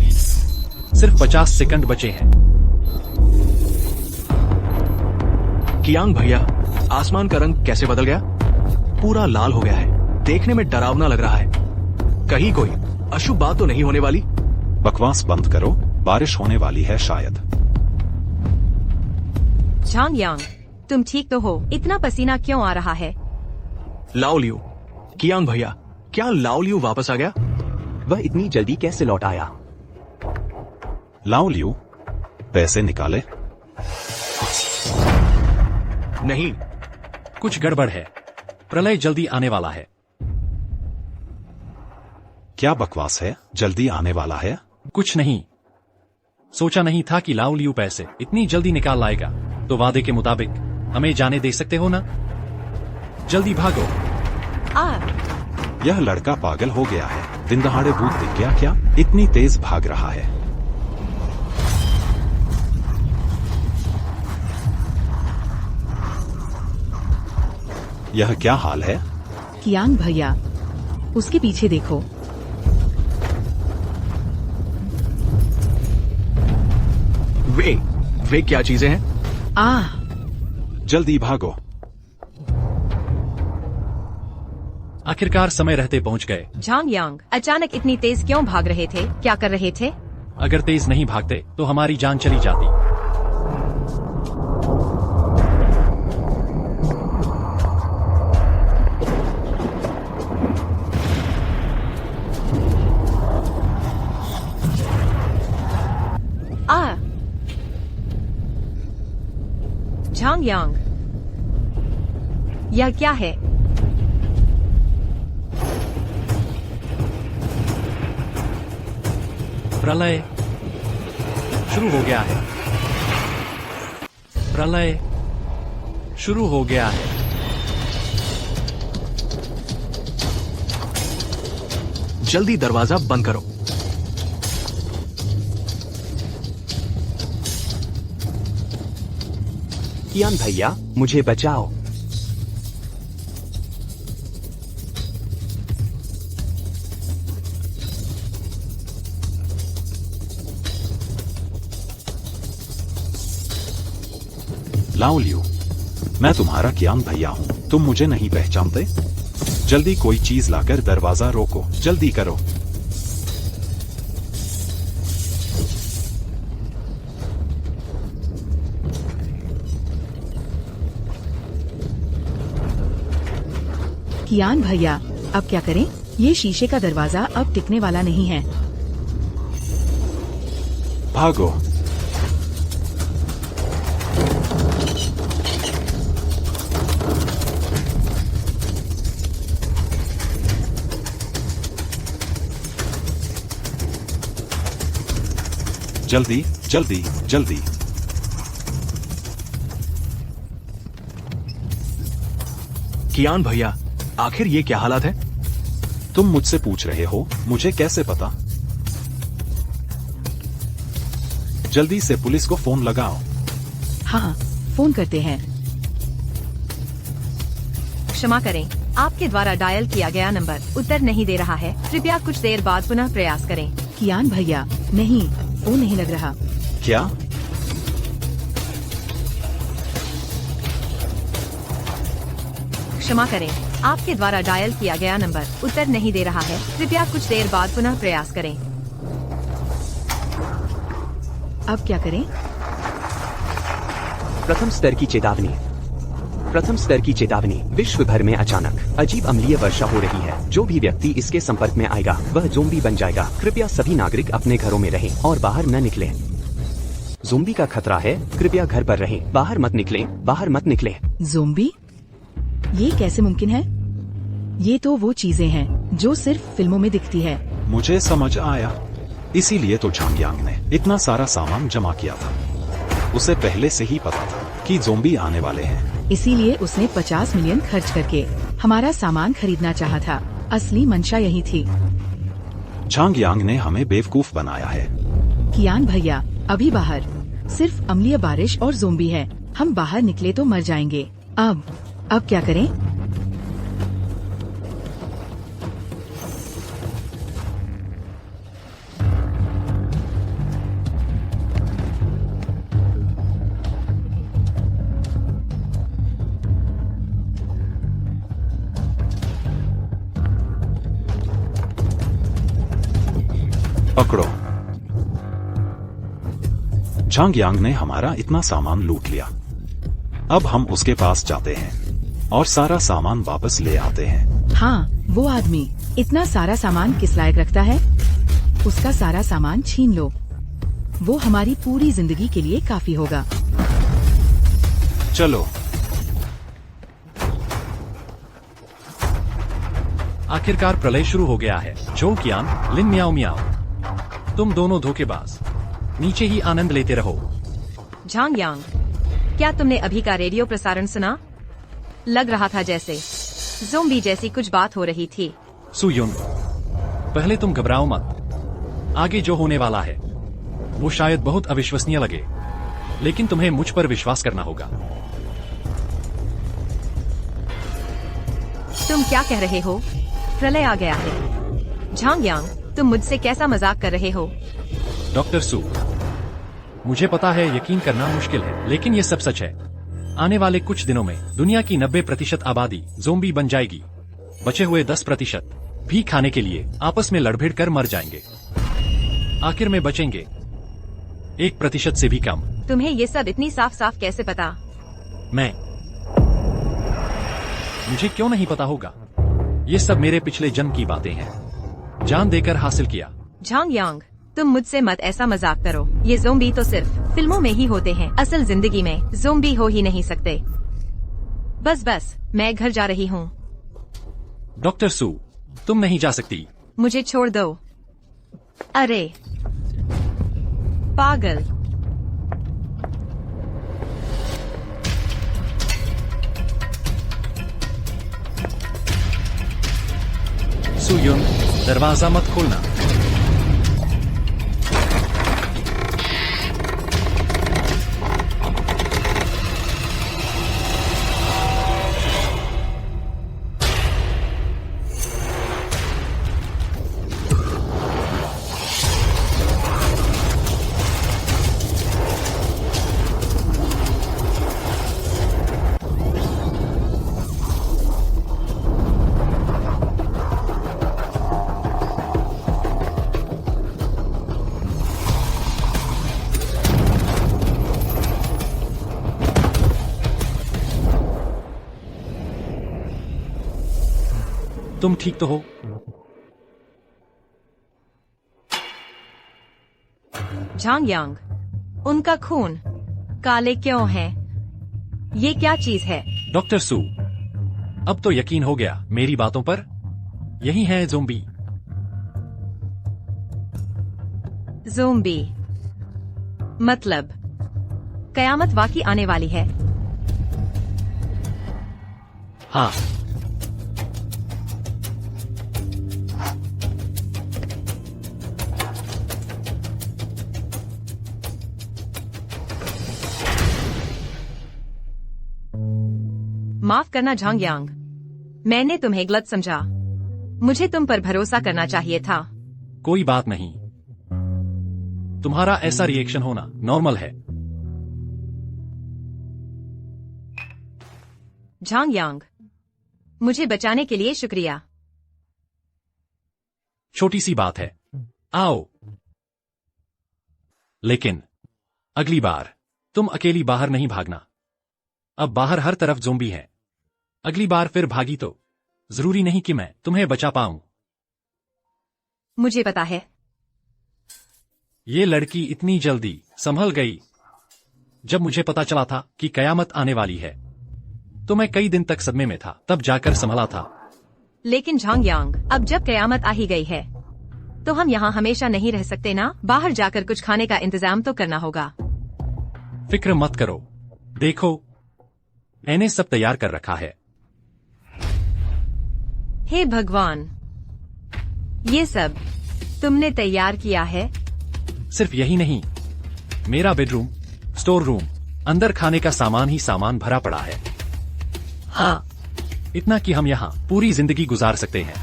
[SPEAKER 1] सिर्फ 50 सेकंड बचे हैं।
[SPEAKER 4] कियांग भैया, आसमान का रंग कैसे बदल गया? पूरा लाल हो गया है, देखने में डरावना लग रहा है। कहीं कोई अशुभ बात तो नहीं होने वाली?
[SPEAKER 3] बकवास बंद करो, बारिश होने वाली है शायद।
[SPEAKER 6] झांगयांग, तुम ठीक तो हो? इतना पसीना क्यों आ रहा है?
[SPEAKER 4] लाओ लियू, कियांग भैया, क्या लाओ लियू वापस आ गया?
[SPEAKER 5] वह इतनी जल्दी कैसे लौट आया?
[SPEAKER 3] लाओ लियू, पैसे निकाले।
[SPEAKER 4] नहीं,
[SPEAKER 1] कुछ गड़बड़ है, प्रलय जल्दी आने वाला है।
[SPEAKER 3] क्या बकवास है? जल्दी आने वाला है?
[SPEAKER 1] कुछ नहीं, सोचा नहीं था कि लाओ लियू पैसे इतनी जल्दी निकाल लाएगा। तो वादे के मुताबिक हमें जाने दे सकते हो ना? जल्दी भागो।
[SPEAKER 3] यह लड़का पागल हो गया है। दिन दहाड़े भूत दिख गया क्या? इतनी तेज भाग रहा है। यह क्या हाल है?
[SPEAKER 2] कियांग भैया, उसके पीछे देखो।
[SPEAKER 4] वे क्या चीजें हैं?
[SPEAKER 3] जल्दी भागो।
[SPEAKER 1] आखिरकार समय रहते पहुंच गए।
[SPEAKER 6] झांगयांग, अचानक इतनी तेज क्यों भाग रहे थे? क्या कर रहे थे?
[SPEAKER 1] अगर तेज नहीं भागते तो हमारी जान चली जाती।
[SPEAKER 6] झांगयांग, यह क्या है?
[SPEAKER 1] प्रलय शुरू हो गया है। प्रलय शुरू हो गया है।
[SPEAKER 4] जल्दी दरवाजा बंद करो।
[SPEAKER 5] कियांग भैया, मुझे बचाओ।
[SPEAKER 3] लाओ लियू, मैं तुम्हारा कियांग भैया हूं। तुम मुझे नहीं पहचानते? जल्दी कोई चीज लाकर दरवाजा रोको। जल्दी करो।
[SPEAKER 2] कियांग भैया, अब क्या करें? ये शीशे का दरवाजा अब टिकने वाला नहीं है।
[SPEAKER 3] भागो। जल्दी जल्दी जल्दी।
[SPEAKER 4] कियांग भैया, आखिर ये क्या हालात है?
[SPEAKER 3] तुम मुझसे पूछ रहे हो, मुझे कैसे पता? जल्दी से पुलिस को फोन लगाओ।
[SPEAKER 2] हाँ, फोन करते हैं।
[SPEAKER 6] क्षमा करें, आपके द्वारा डायल किया गया नंबर उत्तर नहीं दे रहा है, कृपया कुछ देर बाद पुनः प्रयास करें।
[SPEAKER 2] कियान भैया, नहीं, वो नहीं लग रहा।
[SPEAKER 3] क्या?
[SPEAKER 6] क्षमा करें, आपके द्वारा डायल किया गया नंबर उत्तर नहीं दे रहा है, कृपया कुछ देर बाद पुनः प्रयास करें।
[SPEAKER 2] अब क्या करें?
[SPEAKER 5] प्रथम स्तर की चेतावनी। प्रथम स्तर की चेतावनी। विश्व भर में अचानक अजीब अम्लीय वर्षा हो रही है। जो भी व्यक्ति इसके संपर्क में आएगा वह ज़ोंबी बन जाएगा। कृपया सभी नागरिक अपने घरों में रहें और बाहर न निकलें। ज़ोंबी का खतरा है, कृपया घर पर रहें। बाहर मत निकलें, बाहर मत निकलें।
[SPEAKER 2] ज़ोंबी? ये कैसे मुमकिन है? ये तो वो चीजें हैं जो सिर्फ फिल्मों में दिखती है।
[SPEAKER 3] मुझे समझ आया, इसीलिए तो झांगयांग ने इतना सारा सामान जमा किया था। उसे पहले से ही पता था कि ज़ोंबी आने वाले हैं।
[SPEAKER 2] इसीलिए उसने 50 मिलियन खर्च करके हमारा सामान खरीदना चाहा था। असली मंशा यही थी।
[SPEAKER 3] झांगयांग ने हमें बेवकूफ बनाया है।
[SPEAKER 2] कियान भैया, अभी बाहर सिर्फ अम्लीय बारिश और ज़ोंबी है। हम बाहर निकले तो मर जाएंगे। अब क्या करें?
[SPEAKER 3] पकड़ो। झांगयांग ने हमारा इतना सामान लूट लिया। अब हम उसके पास जाते हैं और सारा सामान वापस ले आते हैं।
[SPEAKER 2] हाँ, वो आदमी इतना सारा सामान किस लायक रखता है? उसका सारा सामान छीन लो। वो हमारी पूरी जिंदगी के लिए काफी होगा।
[SPEAKER 3] चलो।
[SPEAKER 1] आखिरकार प्रलय शुरू हो गया है। जो कियान, लिन म्याओ म्याओ, तुम दोनों धोखेबाज, नीचे ही आनंद लेते रहो।
[SPEAKER 6] झांगयांग, क्या तुमने अभी का रेडियो प्रसारण सुना? लग रहा था जैसे ज़ोंबी जैसी कुछ बात हो रही थी।
[SPEAKER 1] सुयुन, पहले तुम घबराओ मत। आगे जो होने वाला है वो शायद बहुत अविश्वसनीय लगे, लेकिन तुम्हें मुझ पर विश्वास करना होगा।
[SPEAKER 6] तुम क्या कह रहे हो? प्रलय आ गया है। झांगयांग, तुम मुझसे कैसा मजाक कर रहे हो?
[SPEAKER 1] डॉक्टर सू, मुझे पता है यकीन करना मुश्किल है, लेकिन ये सब सच है। आने वाले कुछ दिनों में दुनिया की 90% आबादी ज़ोंबी बन जाएगी। बचे हुए 10% भी खाने के लिए आपस में लड़भिड़ कर मर जाएंगे। आखिर में बचेंगे 1% से भी कम।
[SPEAKER 6] तुम्हें ये सब इतनी साफ साफ कैसे पता?
[SPEAKER 1] मुझे क्यों नहीं पता होगा? ये सब मेरे पिछले जन्म की बातें हैं, जान देकर हासिल किया।
[SPEAKER 6] झांगयांग, तुम मुझसे मत ऐसा मजाक करो। ये ज़ोंबी तो सिर्फ फिल्मों में ही होते हैं। असल जिंदगी में ज़ोंबी हो ही नहीं सकते। बस, मैं घर जा रही हूँ।
[SPEAKER 1] डॉक्टर सू, तुम नहीं जा सकती।
[SPEAKER 6] मुझे छोड़ दो। अरे पागल।
[SPEAKER 1] सुयुन, दरवाजा मत खोलना। तुम ठीक तो हो?
[SPEAKER 6] झांगयांग, उनका खून काले क्यों है? ये क्या चीज है?
[SPEAKER 1] डॉक्टर सू, अब तो यकीन हो गया मेरी बातों पर। यही है ज़ोंबी।
[SPEAKER 6] ज़ोंबी मतलब कयामत वाकई आने वाली है?
[SPEAKER 1] हाँ,
[SPEAKER 6] माफ करना झांगयांग, मैंने तुम्हें गलत समझा। मुझे तुम पर भरोसा करना चाहिए था।
[SPEAKER 1] कोई बात नहीं, तुम्हारा ऐसा रिएक्शन होना नॉर्मल है।
[SPEAKER 6] झांग यांग, मुझे बचाने के लिए शुक्रिया।
[SPEAKER 1] छोटी सी बात है, आओ। लेकिन अगली बार तुम अकेली बाहर नहीं भागना। अब बाहर हर तरफ ज़ोंबी है। अगली बार फिर भागी तो जरूरी नहीं कि मैं तुम्हें बचा पाऊं।
[SPEAKER 6] मुझे पता है।
[SPEAKER 1] ये लड़की इतनी जल्दी संभल गई। जब मुझे पता चला था कि कयामत आने वाली है तो मैं कई दिन तक सदमे में था, तब जाकर संभला था।
[SPEAKER 6] लेकिन झांग यांग, अब जब कयामत आ ही गई है तो हम यहाँ हमेशा नहीं रह सकते ना। बाहर जाकर कुछ खाने का इंतजाम तो करना होगा।
[SPEAKER 1] फिक्र मत करो, देखो मैंने सब तैयार कर रखा है।
[SPEAKER 6] हे भगवान, ये सब तुमने तैयार किया है?
[SPEAKER 1] सिर्फ यही नहीं, मेरा बेडरूम, स्टोर रूम, अंदर खाने का सामान ही सामान भरा पड़ा है।
[SPEAKER 6] हाँ।
[SPEAKER 1] इतना कि हम यहाँ पूरी जिंदगी गुजार सकते हैं।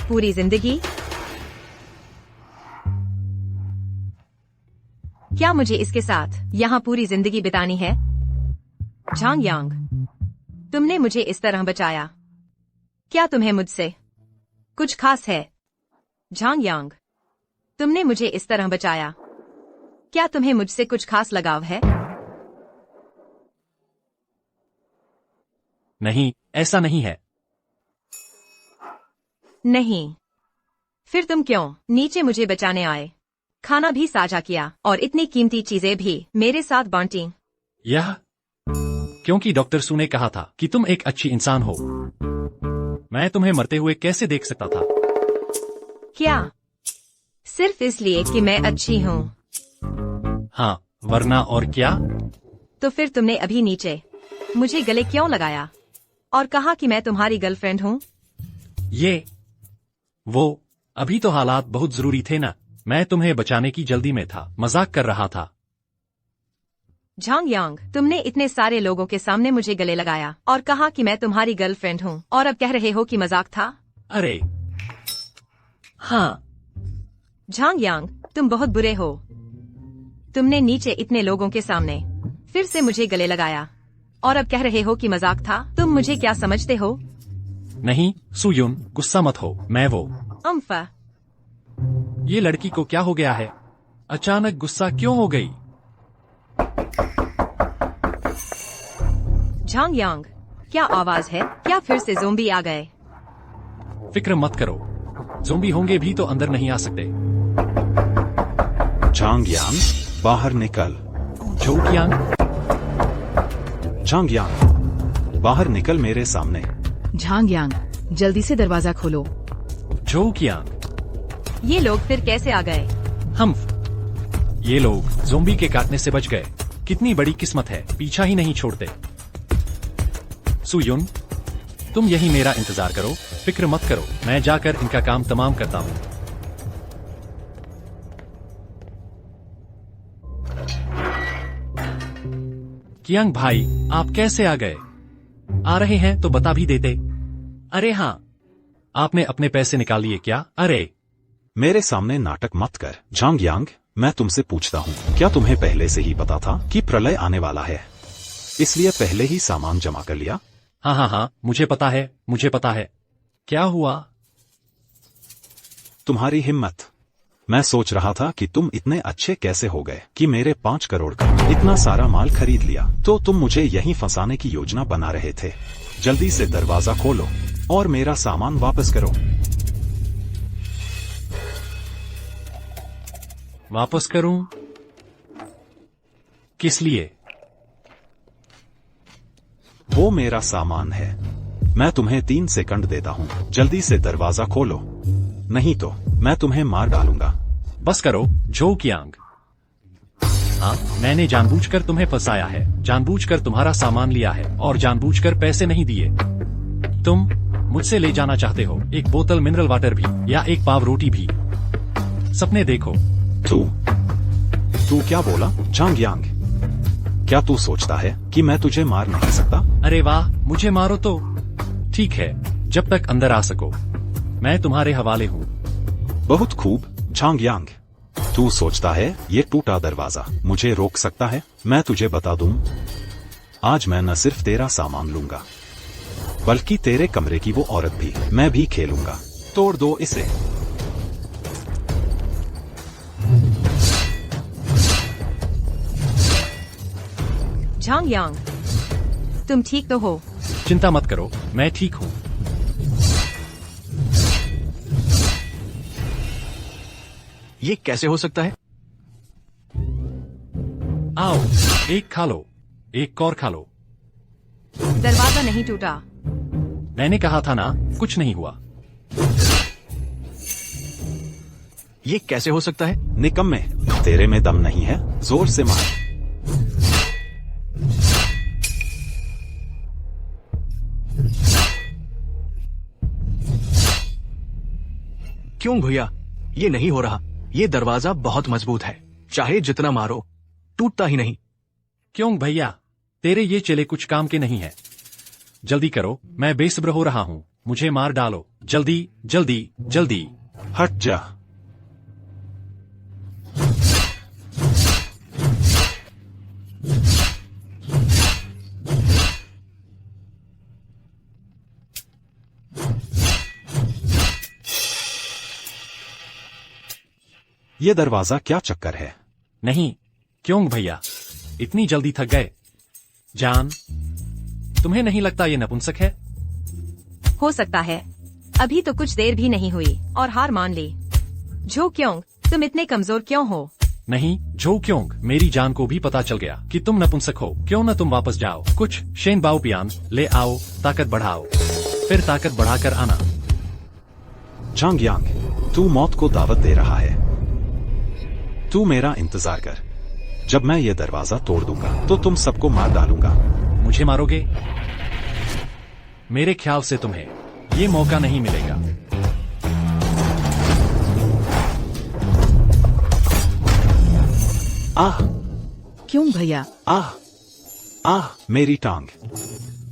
[SPEAKER 6] पूरी जिंदगी? क्या मुझे इसके साथ यहाँ पूरी जिंदगी बितानी है? झांग यांग, तुमने मुझे इस तरह बचाया। क्या तुम्हें मुझसे कुछ खास है? झांग यांग, तुमने मुझे इस तरह बचाया। क्या तुम्हें मुझसे कुछ खास लगाव है?
[SPEAKER 1] नहीं, ऐसा नहीं है।
[SPEAKER 6] नहीं, फिर तुम क्यों नीचे मुझे बचाने आए? खाना भी साझा किया और इतनी कीमती चीजें भी मेरे साथ बांटी।
[SPEAKER 1] यह क्योंकि डॉक्टर सू ने कहा था कि तुम एक अच्छी इंसान हो। मैं तुम्हें मरते हुए कैसे देख सकता था?
[SPEAKER 6] क्या सिर्फ इसलिए कि मैं अच्छी हूँ?
[SPEAKER 1] हाँ, वरना और क्या?
[SPEAKER 6] तो फिर तुमने अभी नीचे मुझे गले क्यों लगाया और कहा कि मैं तुम्हारी गर्लफ्रेंड हूँ?
[SPEAKER 1] वो अभी तो हालात बहुत जरूरी थे ना। मैं तुम्हें बचाने की जल्दी में था, मजाक कर रहा था।
[SPEAKER 6] झांग यांग, तुमने इतने सारे लोगों के सामने मुझे गले लगाया और कहा कि मैं तुम्हारी गर्लफ्रेंड हूँ, और अब कह रहे हो कि मजाक था?
[SPEAKER 1] अरे
[SPEAKER 6] हाँ। झांग यांग, तुम बहुत बुरे हो। तुमने नीचे इतने लोगों के सामने फिर से मुझे गले लगाया और अब कह रहे हो कि मजाक था। तुम मुझे क्या समझते हो?
[SPEAKER 1] नहीं सुयुन, गुस्सा मत हो। मैं वो
[SPEAKER 6] अम्फा।
[SPEAKER 1] ये लड़की को क्या हो गया है? अचानक गुस्सा क्यों हो गई?
[SPEAKER 6] झांग यांग, क्या आवाज है? क्या फिर से ज़ोंबी आ गए?
[SPEAKER 1] फिक्र मत करो, ज़ोंबी होंगे भी तो अंदर नहीं आ सकते।
[SPEAKER 3] झांग यांग, बाहर निकल।
[SPEAKER 1] झो कियांग,
[SPEAKER 3] झांग यांग, बाहर निकल मेरे सामने।
[SPEAKER 2] झांग यांग, जल्दी से दरवाजा खोलो।
[SPEAKER 1] झो कियांग,
[SPEAKER 6] ये लोग फिर कैसे आ गए?
[SPEAKER 1] ये लोग ज़ोंबी के काटने से बच गए। कितनी बड़ी किस्मत है, पीछा ही नहीं छोड़ते। सुयुन, तुम यही मेरा इंतजार करो, फिक्र मत करो, मैं जाकर इनका काम तमाम करता हूँ। कियांग भाई, आप कैसे आ गए? आ रहे हैं तो बता भी देते। अरे हाँ, आपने अपने पैसे निकाल लिए क्या? अरे
[SPEAKER 3] मेरे सामने नाटक मत कर। झांग यांग, मैं तुमसे पूछता हूँ, क्या तुम्हें पहले से ही पता था कि प्रलय आने वाला है, इसलिए पहले ही सामान जमा कर लिया?
[SPEAKER 1] हाँ, मुझे पता है, मुझे पता है। क्या हुआ?
[SPEAKER 3] तुम्हारी हिम्मत। मैं सोच रहा था कि तुम इतने अच्छे कैसे हो गए कि मेरे 5 करोड़ का इतना सारा माल खरीद लिया। तो तुम मुझे यहीं फंसाने की योजना बना रहे थे। जल्दी से दरवाजा खोलो और मेरा सामान वापस करो।
[SPEAKER 1] वापस करूं? किस लिए?
[SPEAKER 3] वो मेरा सामान है। मैं तुम्हें 3 सेकंड देता हूँ, जल्दी से दरवाजा खोलो, नहीं तो मैं तुम्हें मार डालूंगा।
[SPEAKER 1] बस करो झो कियांग। हाँ, मैंने जानबूझकर तुम्हें फंसाया है, जानबूझकर तुम्हारा सामान लिया है और जानबूझकर पैसे नहीं दिए। तुम मुझसे ले जाना चाहते हो एक बोतल मिनरल वाटर भी या एक पाव रोटी भी। सपने देखो।
[SPEAKER 3] तू क्या बोला झांग यांग? क्या तू सोचता है कि मैं तुझे मार नहीं सकता?
[SPEAKER 1] अरे वाह, मुझे मारो तो ठीक है, जब तक अंदर आ सको मैं तुम्हारे हवाले हूँ।
[SPEAKER 3] बहुत खूब झांग यांग। तू सोचता है ये टूटा दरवाजा मुझे रोक सकता है? मैं तुझे बता दूं, आज मैं न सिर्फ तेरा सामान लूंगा बल्कि तेरे कमरे की वो औरत भी मैं भी खेलूंगा। तोड़ दो इसे।
[SPEAKER 6] झांग यांग, तुम ठीक तो हो?
[SPEAKER 1] चिंता मत करो, मैं ठीक हूँ।
[SPEAKER 4] ये कैसे हो सकता है?
[SPEAKER 1] आओ, एक खा लो, एक और खा लो।
[SPEAKER 6] दरवाजा नहीं टूटा।
[SPEAKER 1] मैंने कहा था ना, कुछ नहीं हुआ।
[SPEAKER 4] ये कैसे हो सकता है?
[SPEAKER 3] निकम्मे, तेरे में दम नहीं है, जोर से मार।
[SPEAKER 4] क्यों भैया, ये नहीं हो रहा। ये दरवाजा बहुत मजबूत है, चाहे जितना मारो टूटता ही नहीं।
[SPEAKER 1] क्यों भैया, तेरे ये चेले कुछ काम के नहीं है। जल्दी करो, मैं बेसब्र हो रहा हूँ, मुझे मार डालो, जल्दी जल्दी जल्दी।
[SPEAKER 3] हट जा। ये दरवाजा क्या चक्कर है?
[SPEAKER 1] नहीं, क्यों भैया, इतनी जल्दी थक गए? जान, तुम्हें नहीं लगता ये नपुंसक है?
[SPEAKER 6] हो सकता है, अभी तो कुछ देर भी नहीं हुई और हार मान ली। झो क्योंग, तुम इतने कमजोर क्यों हो?
[SPEAKER 1] नहीं झो क्योंग, मेरी जान को भी पता चल गया कि तुम नपुंसक हो। क्यों न तुम वापस जाओ, कुछ शेन बाओ पियान ले आओ, ताकत बढ़ाओ, फिर ताकत बढ़ाकर आना।
[SPEAKER 3] झांग यांग, तू मौत को दावत दे रहा है। तू मेरा इंतजार कर, जब मैं ये दरवाजा तोड़ दूंगा तो तुम सबको मार डालूंगा।
[SPEAKER 1] मुझे मारोगे? मेरे ख्याल से तुम्हें ये मौका नहीं मिलेगा।
[SPEAKER 3] आह,
[SPEAKER 2] क्यों भैया?
[SPEAKER 3] आह, आह, मेरी टांग,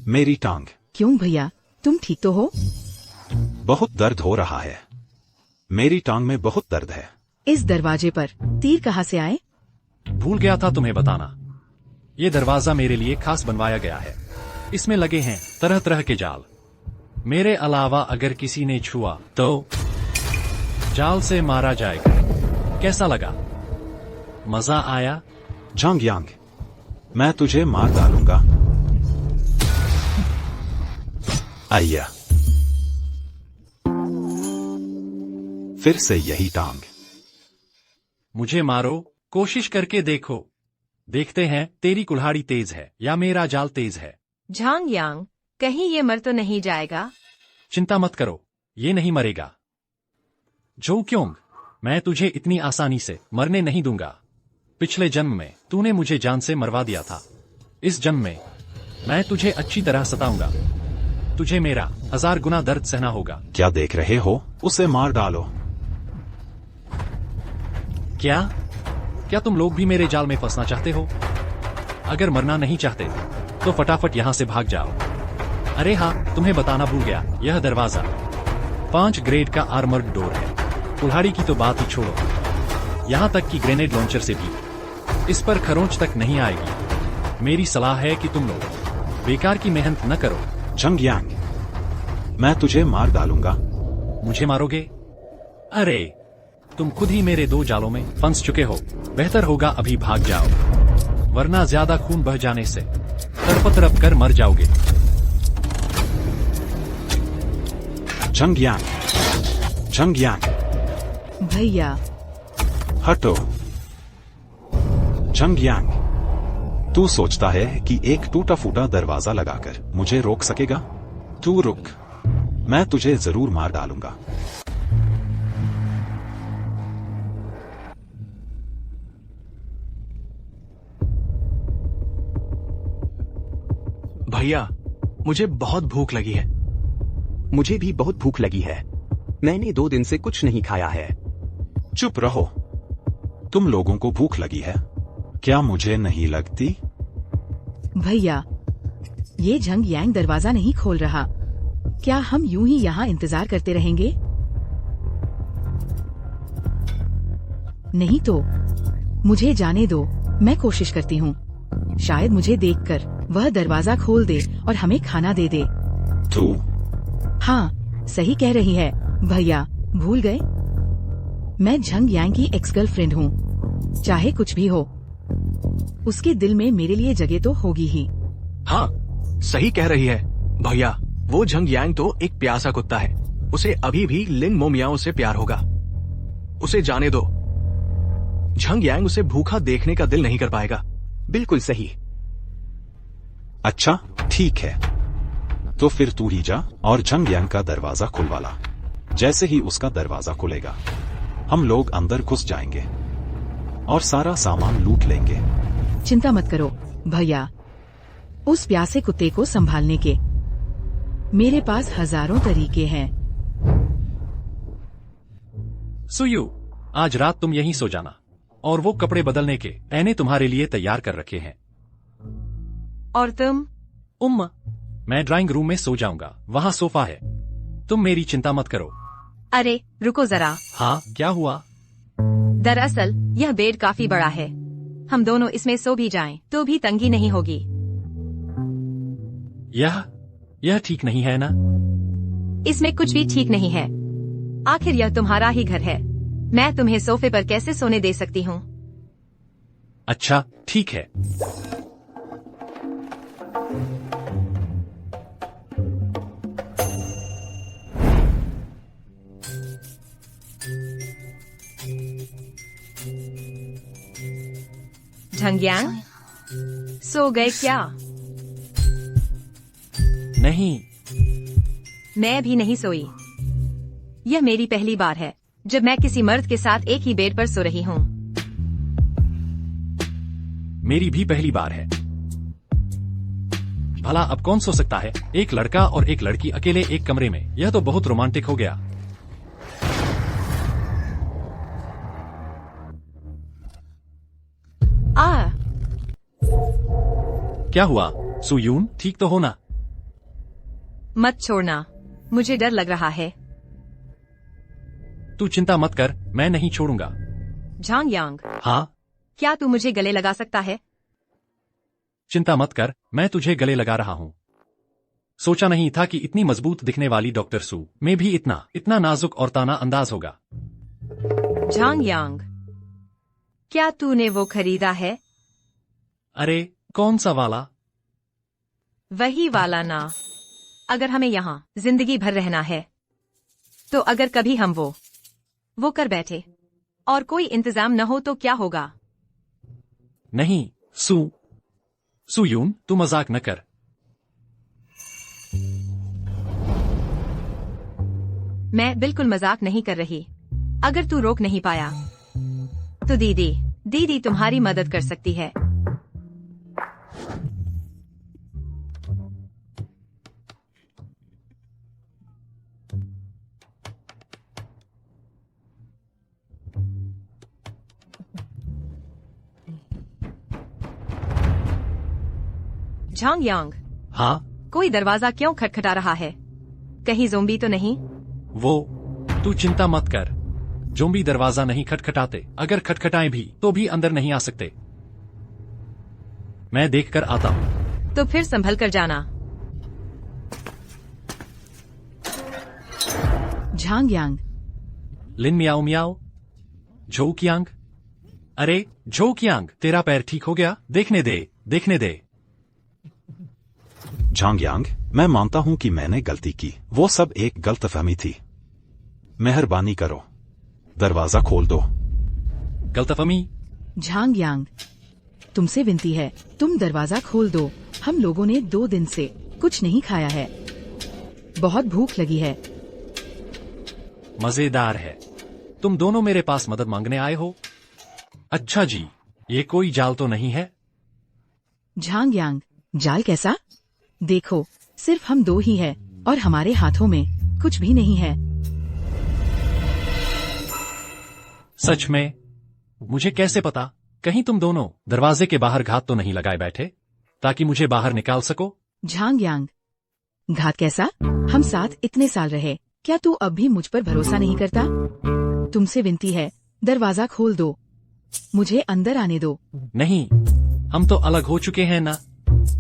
[SPEAKER 3] मेरी टांग।
[SPEAKER 2] क्यों भैया, तुम ठीक तो हो?
[SPEAKER 3] बहुत दर्द हो रहा है, मेरी टांग में बहुत दर्द है।
[SPEAKER 2] इस दरवाजे पर तीर कहाँ से आए?
[SPEAKER 1] भूल गया था तुम्हें बताना। ये दरवाजा मेरे लिए खास बनवाया गया है। इसमें लगे हैं तरह तरह के जाल। मेरे अलावा अगर किसी ने छुआ तो जाल से मारा जाएगा। कैसा लगा? मजा आया?
[SPEAKER 3] झांग यांग, मैं तुझे मार डालूंगा। आइया, फिर से यही टांग।
[SPEAKER 1] मुझे मारो, कोशिश करके देखो। देखते हैं तेरी कुल्हाड़ी तेज है या मेरा जाल तेज है।
[SPEAKER 6] झांग यांग, कहीं ये मर तो नहीं जाएगा?
[SPEAKER 1] चिंता मत करो, ये नहीं मरेगा। जो क्योंग, मैं तुझे इतनी आसानी से मरने नहीं दूंगा। पिछले जन्म में तूने मुझे जान से मरवा दिया था। इस जन्म में मैं तुझे अच्छी तरह सताऊंगा। तुझे मेरा 1000 गुना दर्द सहना होगा।
[SPEAKER 3] क्या देख रहे हो? उसे मार डालो।
[SPEAKER 1] क्या तुम लोग भी मेरे जाल में फंसना चाहते हो? अगर मरना नहीं चाहते तो फटाफट यहाँ से भाग जाओ। अरे हाँ, तुम्हें बताना भूल गया, यह दरवाजा 5 ग्रेड का आर्मर्ड डोर है। कुल्हाड़ी की तो बात ही छोड़ो, यहाँ तक कि ग्रेनेड लॉन्चर से भी इस पर खरोंच तक नहीं आएगी। मेरी सलाह है कि तुम लोग बेकार की मेहनत न करो।
[SPEAKER 3] झांग यांग, मैं तुझे मार डालूंगा।
[SPEAKER 1] मुझे मारोगे? अरे, तुम खुद ही मेरे 2 जालों में फंस चुके हो। बेहतर होगा अभी भाग जाओ, वरना ज्यादा खून बह जाने से तरप कर मर जाओगे।
[SPEAKER 3] झांग यांग, झांग यांग,
[SPEAKER 2] भैया,
[SPEAKER 3] हटो। झांग यांग, तू सोचता है कि एक टूटा फूटा दरवाजा लगाकर मुझे रोक सकेगा? तू रुक, मैं तुझे जरूर मार डालूंगा।
[SPEAKER 4] भैया, मुझे बहुत भूख लगी है।
[SPEAKER 5] मुझे भी बहुत भूख लगी है। मैंने 2 दिन से कुछ नहीं खाया है।
[SPEAKER 3] चुप रहो, तुम लोगों को भूख लगी है, क्या मुझे नहीं लगती?
[SPEAKER 2] भैया, ये झंग यांग दरवाजा नहीं खोल रहा। क्या हम यूं ही यहाँ इंतजार करते रहेंगे? नहीं तो मुझे जाने दो, मैं कोशिश करती हूँ। शायद मुझे देखकर वह दरवाजा खोल दे और हमें खाना दे दे।
[SPEAKER 3] तू
[SPEAKER 2] हाँ, सही कह रही है भैया, भूल गए? मैं झंग यांग की एक्स गर्लफ्रेंड हूँ। चाहे कुछ भी हो, उसके दिल में मेरे लिए जगह तो होगी ही।
[SPEAKER 4] हाँ, सही कह रही है भैया। वो झंग यांग तो एक प्यासा कुत्ता है। उसे अभी भी लिन मोमियाओ से प्यार होगा। उसे जाने दो। झंग यांग उसे भूखा देखने का दिल नहीं कर पाएगा।
[SPEAKER 5] बिल्कुल सही।
[SPEAKER 3] अच्छा, ठीक है। तो फिर तू ही जा और झंग यांग का दरवाजा खुलवा ला। जैसे ही उसका दरवाजा खुलेगा, हम लोग अंदर घुस जाएंगे और सारा सामान लूट लेंगे।
[SPEAKER 2] चिंता मत करो भैया, उस प्यासे कुत्ते को संभालने के मेरे पास हजारों तरीके हैं।
[SPEAKER 1] सुयू, आज रात तुम यहीं सो जाना और वो कपड़े बदलने के मैंने तुम्हारे लिए तैयार कर रखे हैं।
[SPEAKER 6] और तुम?
[SPEAKER 1] मैं ड्राइंग रूम में सो जाऊंगा, वहाँ सोफा है। तुम मेरी चिंता मत करो।
[SPEAKER 6] अरे रुको जरा।
[SPEAKER 1] हाँ, क्या हुआ?
[SPEAKER 6] दरअसल यह बेड काफी बड़ा है। हम दोनों इसमें सो भी जाएं तो भी तंगी नहीं होगी।
[SPEAKER 1] यह ठीक नहीं है ना?
[SPEAKER 6] इसमें कुछ भी ठीक नहीं है। आखिर यह तुम्हारा ही घर है। मैं तुम्हें सोफे पर कैसे सोने दे सकती हूँ?
[SPEAKER 1] अच्छा, ठीक है।
[SPEAKER 6] झंग यांग, सो गए क्या?
[SPEAKER 1] नहीं।
[SPEAKER 6] मैं भी नहीं सोई। यह मेरी पहली बार है जब मैं किसी मर्द के साथ एक ही बेड पर सो रही हूँ।
[SPEAKER 1] मेरी भी पहली बार है। भला अब कौन सो सकता है? एक लड़का और एक लड़की अकेले एक कमरे में। यह तो बहुत रोमांटिक हो गया। क्या हुआ सुयून, ठीक तो हो ना?
[SPEAKER 6] मत छोड़ना, मुझे डर लग रहा है।
[SPEAKER 1] तू चिंता मत कर, मैं नहीं छोड़ूंगा।
[SPEAKER 6] झांग यांग,
[SPEAKER 1] हाँ?
[SPEAKER 6] क्या तू मुझे गले लगा सकता है?
[SPEAKER 1] चिंता मत कर, मैं तुझे गले लगा रहा हूँ। सोचा नहीं था कि इतनी मजबूत दिखने वाली डॉक्टर सू में भी इतना नाजुक और ताना अंदाज होगा।
[SPEAKER 6] झांग यांग, क्या तूने वो खरीदा है?
[SPEAKER 1] अरे कौन सा वाला?
[SPEAKER 6] वही वाला ना। अगर हमें यहाँ जिंदगी भर रहना है तो अगर कभी हम वो कर बैठे और कोई इंतजाम न हो तो क्या होगा?
[SPEAKER 1] नहीं सुयून, तू मजाक न कर।
[SPEAKER 6] मैं बिल्कुल मजाक नहीं कर रही। अगर तू रोक नहीं पाया तो दीदी तुम्हारी मदद कर सकती है। झांग यांग,
[SPEAKER 1] हाँ?
[SPEAKER 6] कोई दरवाजा क्यों खटखटा रहा है? कहीं ज़ोंबी तो नहीं?
[SPEAKER 1] तू चिंता मत कर। ज़ोंबी दरवाजा नहीं खटखटाते। अगर खटखटाएं भी तो भी अंदर नहीं आ सकते। मैं देख कर आता हूँ।
[SPEAKER 6] तो फिर संभल कर जाना।
[SPEAKER 2] झांग यांग,
[SPEAKER 1] लिन मियाओ मियाओ, झोकियांग। अरे झोकियांग, तेरा पैर ठीक हो गया? देखने दे।
[SPEAKER 3] झांग यांग, मैं मानता हूं कि मैंने गलती की। वो सब एक गलतफहमी थी। मेहरबानी करो, दरवाजा खोल दो।
[SPEAKER 1] गलतफहमी?
[SPEAKER 2] झांग यांग, तुमसे विनती है, तुम दरवाजा खोल दो। हम लोगों ने 2 दिन से कुछ नहीं खाया है। बहुत भूख लगी है।
[SPEAKER 1] मजेदार है। तुम दोनों मेरे पास मदद मांगने आए हो? अच्छा जी, ये कोई जाल तो नहीं है?
[SPEAKER 2] झांग यांग, जाल कैसा? देखो, सिर्फ हम 2 ही हैं और हमारे हाथों में कुछ भी नहीं है।
[SPEAKER 1] सच में? मुझे कैसे पता? कहीं तुम दोनों दरवाजे के बाहर घात तो नहीं लगाए बैठे ताकि मुझे बाहर निकाल सको?
[SPEAKER 2] झांग यांग, घात कैसा? हम साथ इतने साल रहे, क्या तू अब भी मुझ पर भरोसा नहीं करता? तुमसे विनती है, दरवाजा खोल दो, मुझे अंदर आने दो।
[SPEAKER 1] नहीं, हम तो अलग हो चुके हैं ना।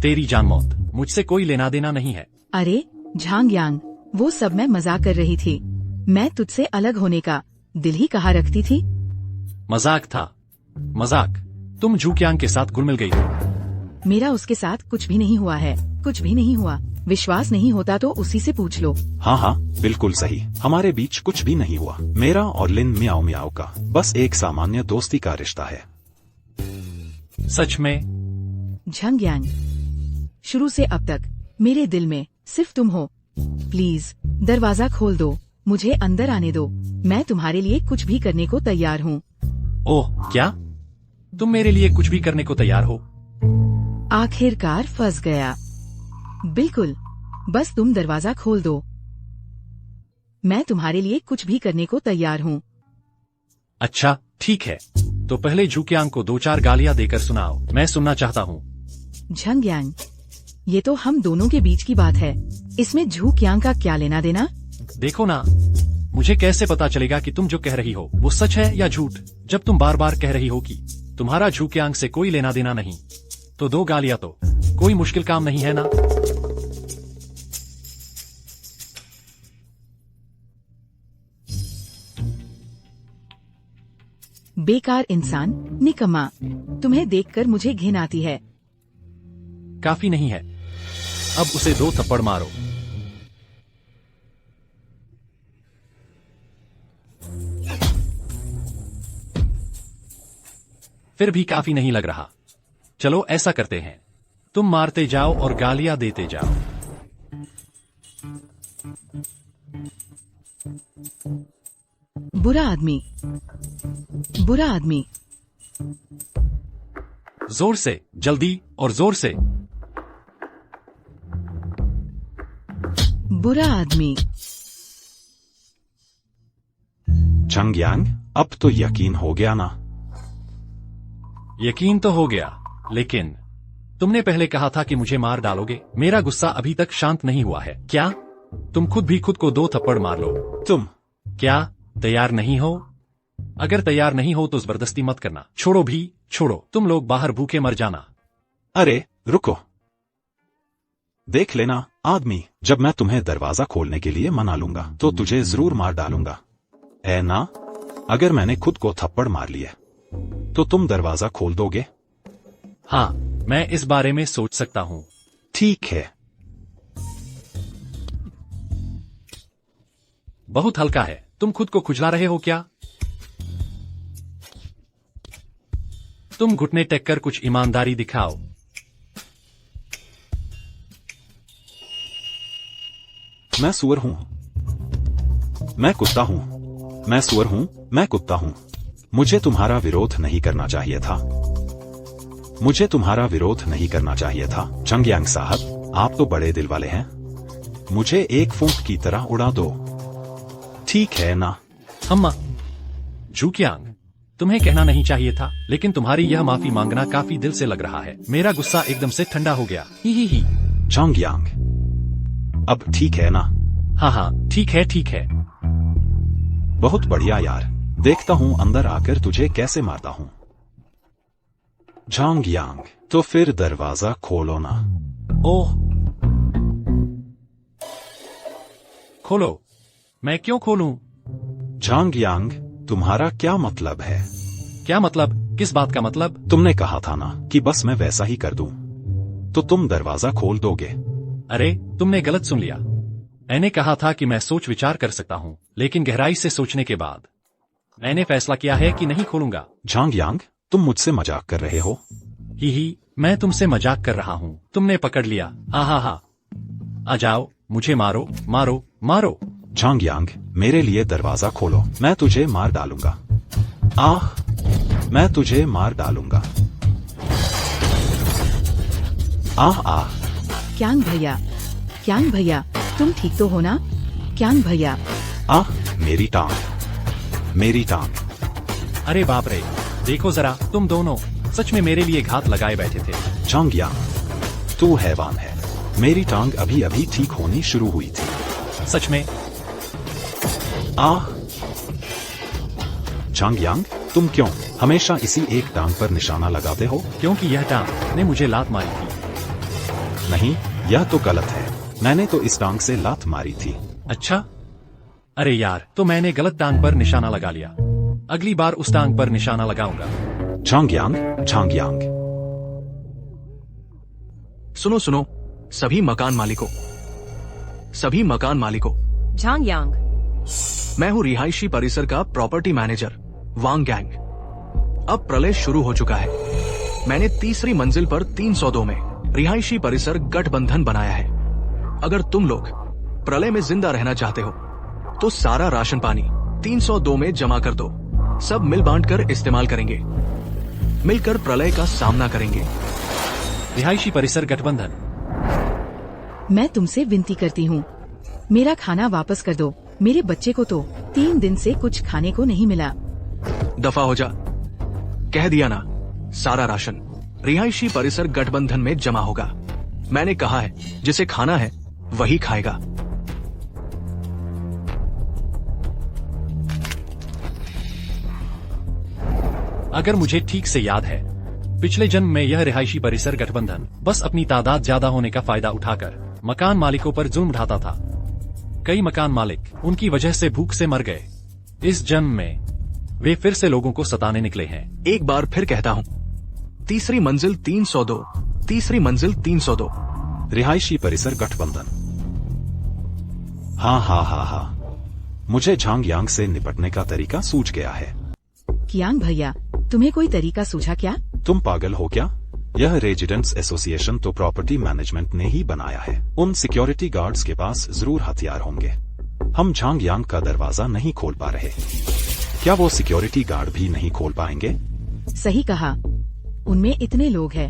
[SPEAKER 1] तेरी जान मौत मुझसे कोई लेना देना नहीं है।
[SPEAKER 2] अरे झांग यांग, वो सब मैं मजाक कर रही थी। मैं तुझसे अलग होने का दिल ही कहाँ रखती थी।
[SPEAKER 1] मजाक था, मजाक। तुम झूक्यांग के साथ घुल मिल गई हो।
[SPEAKER 2] मेरा उसके साथ कुछ भी नहीं हुआ है, कुछ भी नहीं हुआ। विश्वास नहीं होता तो उसी से पूछ लो।
[SPEAKER 3] हाँ हाँ, बिल्कुल सही, हमारे बीच कुछ भी नहीं हुआ। मेरा और लिन म्याओ म्याओ का बस एक सामान्य दोस्ती का रिश्ता है।
[SPEAKER 1] सच में?
[SPEAKER 2] झंग यांग, शुरू से अब तक मेरे दिल में सिर्फ तुम हो। प्लीज दरवाजा खोल दो, मुझे अंदर आने दो। मैं तुम्हारे लिए कुछ भी करने को तैयार हूँ।
[SPEAKER 1] ओह क्या? तुम मेरे लिए कुछ भी करने को तैयार हो?
[SPEAKER 2] आखिरकार फंस गया। बिल्कुल, बस तुम दरवाजा खोल दो, मैं तुम्हारे लिए कुछ भी करने को तैयार हूँ।
[SPEAKER 1] अच्छा ठीक है, तो पहले झूक्यांग को 2-4 गालियां देकर सुनाओ, मैं सुनना चाहता हूँ।
[SPEAKER 2] झंग यांग, ये तो हम दोनों के बीच की बात है, इसमें झूक्यांग का क्या लेना देना?
[SPEAKER 1] देखो ना, मुझे कैसे पता चलेगा कि तुम जो कह रही हो वो सच है या झूठ, जब तुम बार बार कह रही हो कि तुम्हारा झूक्यांग से कोई लेना देना नहीं। तो 2 गालियां तो कोई मुश्किल काम नहीं है ना।
[SPEAKER 2] बेकार इंसान, निकम्मा, तुम्हें देखकर मुझे घिन आती है।
[SPEAKER 1] काफी नहीं है, अब उसे 2 थप्पड़ मारो। फिर भी काफी नहीं लग रहा। चलो ऐसा करते हैं, तुम मारते जाओ और गालियां देते जाओ।
[SPEAKER 2] बुरा आदमी, बुरा आदमी।
[SPEAKER 1] जोर से, जल्दी और जोर से।
[SPEAKER 2] बुरा आदमी।
[SPEAKER 3] झंग यांग, अब तो यकीन हो गया ना?
[SPEAKER 1] यकीन तो हो गया, लेकिन तुमने पहले कहा था कि मुझे मार डालोगे। मेरा गुस्सा अभी तक शांत नहीं हुआ है। क्या तुम खुद भी खुद को 2 थप्पड़ मार लो?
[SPEAKER 3] तुम
[SPEAKER 1] क्या तैयार नहीं हो? अगर तैयार नहीं हो तो जबरदस्ती मत करना। छोड़ो भी, छोड़ो, तुम लोग बाहर भूखे मर जाना।
[SPEAKER 3] अरे रुको, देख लेना आदमी, जब मैं तुम्हें दरवाजा खोलने के लिए मना लूंगा तो तुझे जरूर मार डालूंगा, है ना? अगर मैंने खुद को थप्पड़ मार लिए तो तुम दरवाजा खोल दोगे?
[SPEAKER 1] हाँ, मैं इस बारे में सोच सकता हूँ।
[SPEAKER 3] ठीक है।
[SPEAKER 1] बहुत हल्का है, तुम खुद को खुजला रहे हो क्या? तुम घुटने टेक कर कुछ ईमानदारी दिखाओ।
[SPEAKER 3] मैं सुअर हूं, मैं कुत्ता हूं, मैं सुअर हूं, मैं कुत्ता हूं। मुझे तुम्हारा विरोध नहीं करना चाहिए था, मुझे तुम्हारा विरोध नहीं करना चाहिए था। झंग यांग साहब, आप तो बड़े दिल वाले हैं, मुझे एक फूंक की तरह उड़ा दो, ठीक है ना?
[SPEAKER 1] हम्मा, झूक्यांग, तुम्हें कहना नहीं चाहिए था, लेकिन तुम्हारी यह माफी मांगना काफी दिल से लग रहा है। मेरा गुस्सा एकदम से ठंडा हो गया। ही।
[SPEAKER 3] झंग यांग, अब ठीक है ना?
[SPEAKER 1] हाँ हाँ, ठीक है, ठीक है।
[SPEAKER 3] बहुत बढ़िया यार, देखता हूं अंदर आकर तुझे कैसे मारता हूं। झंग यांग, तो फिर दरवाजा खोलो ना।
[SPEAKER 1] ओह, खोलो। मैं क्यों खोलूं?
[SPEAKER 3] झंग यांग, तुम्हारा क्या मतलब है?
[SPEAKER 1] क्या मतलब? किस बात का मतलब?
[SPEAKER 3] तुमने कहा था ना कि बस मैं वैसा ही कर दूं तो तुम दरवाजा खोल दोगे।
[SPEAKER 1] अरे, तुमने गलत सुन लिया। मैंने कहा था कि मैं सोच विचार कर सकता हूँ, लेकिन गहराई से सोचने के बाद मैंने फैसला किया है कि नहीं खोलूंगा।
[SPEAKER 3] झंग यांग, तुम मुझसे मजाक कर रहे हो?
[SPEAKER 1] ही, मैं तुमसे मजाक कर रहा हूँ। तुमने पकड़ लिया। हा। आ जाओ, मुझे मारो, मारो, मारो।
[SPEAKER 3] झंग यांग, मेरे लिए दरवाजा खोलो, मैं तुझे मार डालूंगा। आह, मैं तुझे मार डालूंगा। आह।
[SPEAKER 2] क्यांग भैया, क्यांग भैया, तुम ठीक तो हो ना? क्यांग भैया।
[SPEAKER 3] आह, मेरी टांग, मेरी टांग।
[SPEAKER 1] अरे बाप रे, देखो जरा, तुम दोनों सच में मेरे लिए घात लगाए बैठे थे।
[SPEAKER 3] झंग यांग, तू हैवान है, मेरी टांग अभी अभी ठीक होनी शुरू हुई थी।
[SPEAKER 1] सच में?
[SPEAKER 3] आह, झांग यांग, तुम क्यों हमेशा इसी एक टांग पर निशाना लगाते हो?
[SPEAKER 1] क्योंकि यह टांग ने मुझे लात मारी थी।
[SPEAKER 3] नहीं, यह तो गलत है। मैंने तो इस टांग से लात मारी थी।
[SPEAKER 1] अच्छा? अरे यार, तो मैंने गलत टांग पर निशाना लगा लिया। अगली बार उस टांग पर निशाना लगाऊंगा।
[SPEAKER 3] झांग यांग, झांग यांग,
[SPEAKER 4] सुनो सुनो, सभी मकान मालिकों,
[SPEAKER 6] झांग यांग,
[SPEAKER 4] मैं हूँ रिहायशी परिसर का प्रॉपर्टी मैनेजर वांग गैंग। अब प्रलय शुरू हो चुका है। मैंने तीसरी मंजिल पर 302 में रिहायशी परिसर गठबंधन बनाया है। अगर तुम लोग प्रलय में जिंदा रहना चाहते हो तो सारा राशन पानी 302 में जमा कर दो। सब मिल बांट कर इस्तेमाल करेंगे, मिलकर प्रलय का सामना करेंगे।
[SPEAKER 1] रिहायशी परिसर गठबंधन।
[SPEAKER 2] मैं तुमसे विनती करती हूँ, मेरा खाना वापस कर दो। मेरे बच्चे को तो 3 दिन से कुछ खाने को नहीं मिला।
[SPEAKER 4] दफा हो जा, कह दिया ना। सारा राशन रिहायशी परिसर गठबंधन में जमा होगा। मैंने कहा है, जिसे खाना है वही खाएगा।
[SPEAKER 1] अगर मुझे ठीक से याद है, पिछले जन्म में यह रिहायशी परिसर गठबंधन बस अपनी तादाद ज्यादा होने का फायदा उठाकर मकान मालिकों पर जुल्म ढाता था। कई मकान मालिक उनकी वजह से भूख से मर गए। इस जन्म में वे फिर से लोगों को सताने निकले हैं।
[SPEAKER 4] एक बार फिर कहता हूँ, तीसरी मंजिल 302, तीसरी मंजिल 302।
[SPEAKER 3] रिहायशी परिसर गठबंधन। हाँ हाँ हाँ हाँ, मुझे झांग यांग से निपटने का तरीका सूझ गया है।
[SPEAKER 2] कियांग भैया, तुम्हें कोई तरीका सूझा क्या?
[SPEAKER 3] तुम पागल हो क्या? यह रेजिडेंट्स एसोसिएशन तो प्रॉपर्टी मैनेजमेंट ने ही बनाया है। उन सिक्योरिटी गार्ड्स के पास जरूर हथियार होंगे। हम झांग यांग का दरवाजा नहीं खोल पा रहे, क्या वो सिक्योरिटी गार्ड भी नहीं खोल पाएंगे?
[SPEAKER 2] सही कहा, उनमें इतने लोग हैं,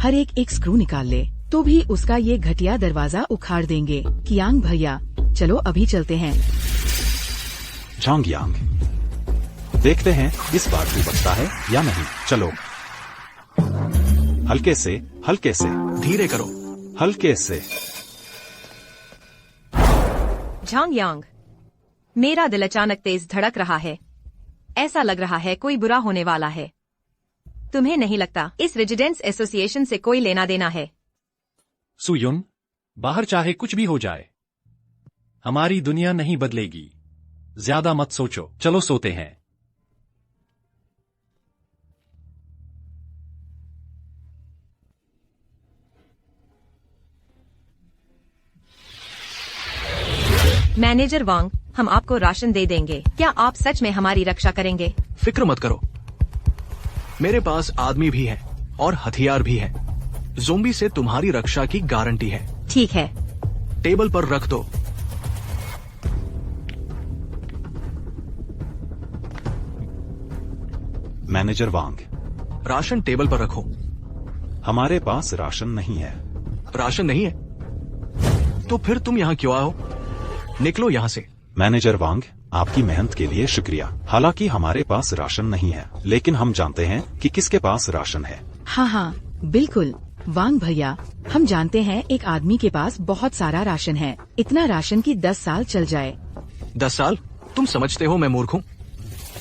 [SPEAKER 2] हर एक स्क्रू निकाल ले तो भी उसका ये घटिया दरवाजा उखाड़ देंगे। कियांग भैया, चलो अभी चलते हैं।
[SPEAKER 3] झांग यांग, देखते हैं इस बार तू बचता है या नहीं। चलो, हल्के से, हल्के से,
[SPEAKER 4] धीरे करो।
[SPEAKER 3] हल्के से।
[SPEAKER 6] झांग यांग, मेरा दिल अचानक तेज धड़क रहा है। ऐसा लग रहा है कोई बुरा होने वाला है। तुम्हें नहीं लगता इस रेजिडेंट्स एसोसिएशन से कोई लेना देना है?
[SPEAKER 1] सुयुन, बाहर चाहे कुछ भी हो जाए, हमारी दुनिया नहीं बदलेगी। ज्यादा मत सोचो, चलो सोते हैं।
[SPEAKER 6] मैनेजर वांग, हम आपको राशन दे देंगे। क्या आप सच में हमारी रक्षा करेंगे?
[SPEAKER 4] फिक्र मत करो, मेरे पास आदमी भी है और हथियार भी है। ज़ोंबी से तुम्हारी रक्षा की गारंटी है।
[SPEAKER 6] ठीक है।
[SPEAKER 4] टेबल पर रख दो।
[SPEAKER 3] मैनेजर वांग,
[SPEAKER 4] राशन टेबल पर रखो।
[SPEAKER 3] हमारे पास राशन नहीं है।
[SPEAKER 4] राशन नहीं है तो फिर तुम यहाँ क्यों आओ? निकलो यहाँ से।
[SPEAKER 3] मैनेजर वांग, आपकी मेहनत के लिए शुक्रिया। हालांकि हमारे पास राशन नहीं है, लेकिन हम जानते हैं कि किसके पास राशन है।
[SPEAKER 2] हाँ हाँ, बिल्कुल वांग भैया, हम जानते हैं एक आदमी के पास बहुत सारा राशन है। इतना राशन कि 10 साल चल जाए।
[SPEAKER 4] 10 साल? तुम समझते हो मैं मूर्ख हूँ?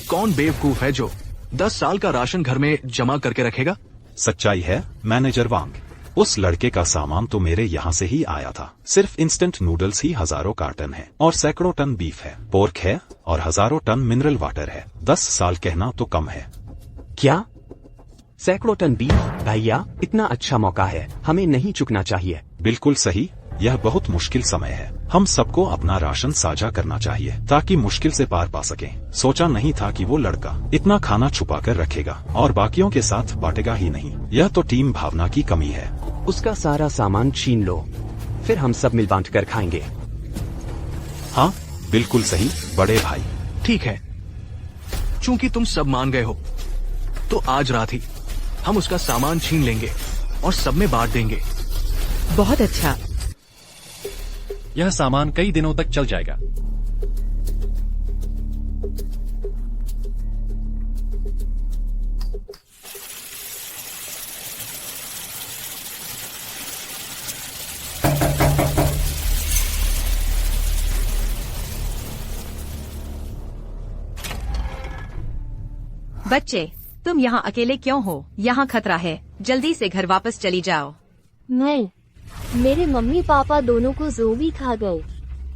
[SPEAKER 4] कौन बेवकूफ है जो 10 साल का राशन घर में जमा करके रखेगा?
[SPEAKER 3] सच्चाई है मैनेजर वांग, उस लड़के का सामान तो मेरे यहाँ से ही आया था। सिर्फ इंस्टेंट नूडल्स ही हजारों कार्टन है और सैकड़ों टन बीफ है, पोर्क है और हजारों टन मिनरल वाटर है। 10 साल कहना तो कम है।
[SPEAKER 5] क्या? सैकड़ों टन बीफ? भैया, इतना अच्छा मौका है, हमें नहीं चुकना चाहिए।
[SPEAKER 3] बिल्कुल सही, यह बहुत मुश्किल समय है। हम सबको अपना राशन साझा करना चाहिए ताकि मुश्किल से पार पा सकें। सोचा नहीं था कि वो लड़का इतना खाना छुपा कर रखेगा और बाकियों के साथ बांटेगा ही नहीं। यह तो टीम भावना की कमी है।
[SPEAKER 5] उसका सारा सामान छीन लो, फिर हम सब मिल बांट कर खाएंगे।
[SPEAKER 3] हाँ, बिल्कुल सही बड़े भाई।
[SPEAKER 4] ठीक है, चूंकि तुम सब मान गए हो तो आज रात ही हम उसका सामान छीन लेंगे और सब में बांट देंगे।
[SPEAKER 2] बहुत अच्छा।
[SPEAKER 1] यह सामान कई दिनों तक चल जाएगा।
[SPEAKER 6] बच्चे, तुम यहाँ अकेले क्यों हो? यहाँ खतरा है, जल्दी से घर वापस चली जाओ।
[SPEAKER 7] मेरे मम्मी पापा दोनों को ज़ोंबी खा गए।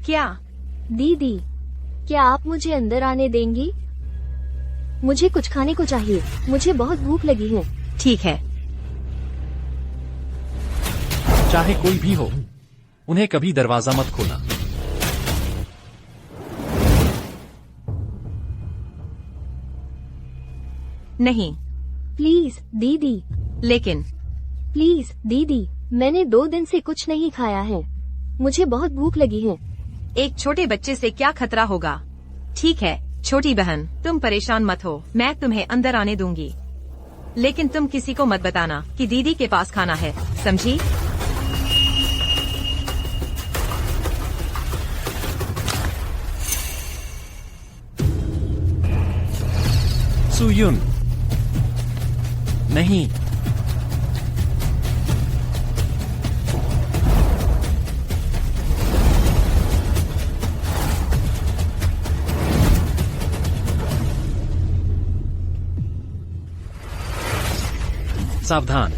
[SPEAKER 6] क्या?
[SPEAKER 7] दीदी, क्या आप मुझे अंदर आने देंगी? मुझे कुछ खाने को चाहिए, मुझे बहुत भूख लगी है।
[SPEAKER 6] ठीक है।
[SPEAKER 1] चाहे कोई भी हो, उन्हें कभी दरवाजा मत खोलना।
[SPEAKER 6] नहीं।
[SPEAKER 7] प्लीज दीदी,
[SPEAKER 6] लेकिन
[SPEAKER 7] प्लीज दीदी, मैंने 2 दिन से कुछ नहीं खाया है, मुझे बहुत भूख लगी है।
[SPEAKER 6] एक छोटे बच्चे से क्या खतरा होगा? ठीक है छोटी बहन, तुम परेशान मत हो, मैं तुम्हें अंदर आने दूंगी। लेकिन तुम किसी को मत बताना कि दीदी के पास खाना है, समझी?
[SPEAKER 1] सुयुन, नहीं। सावधान।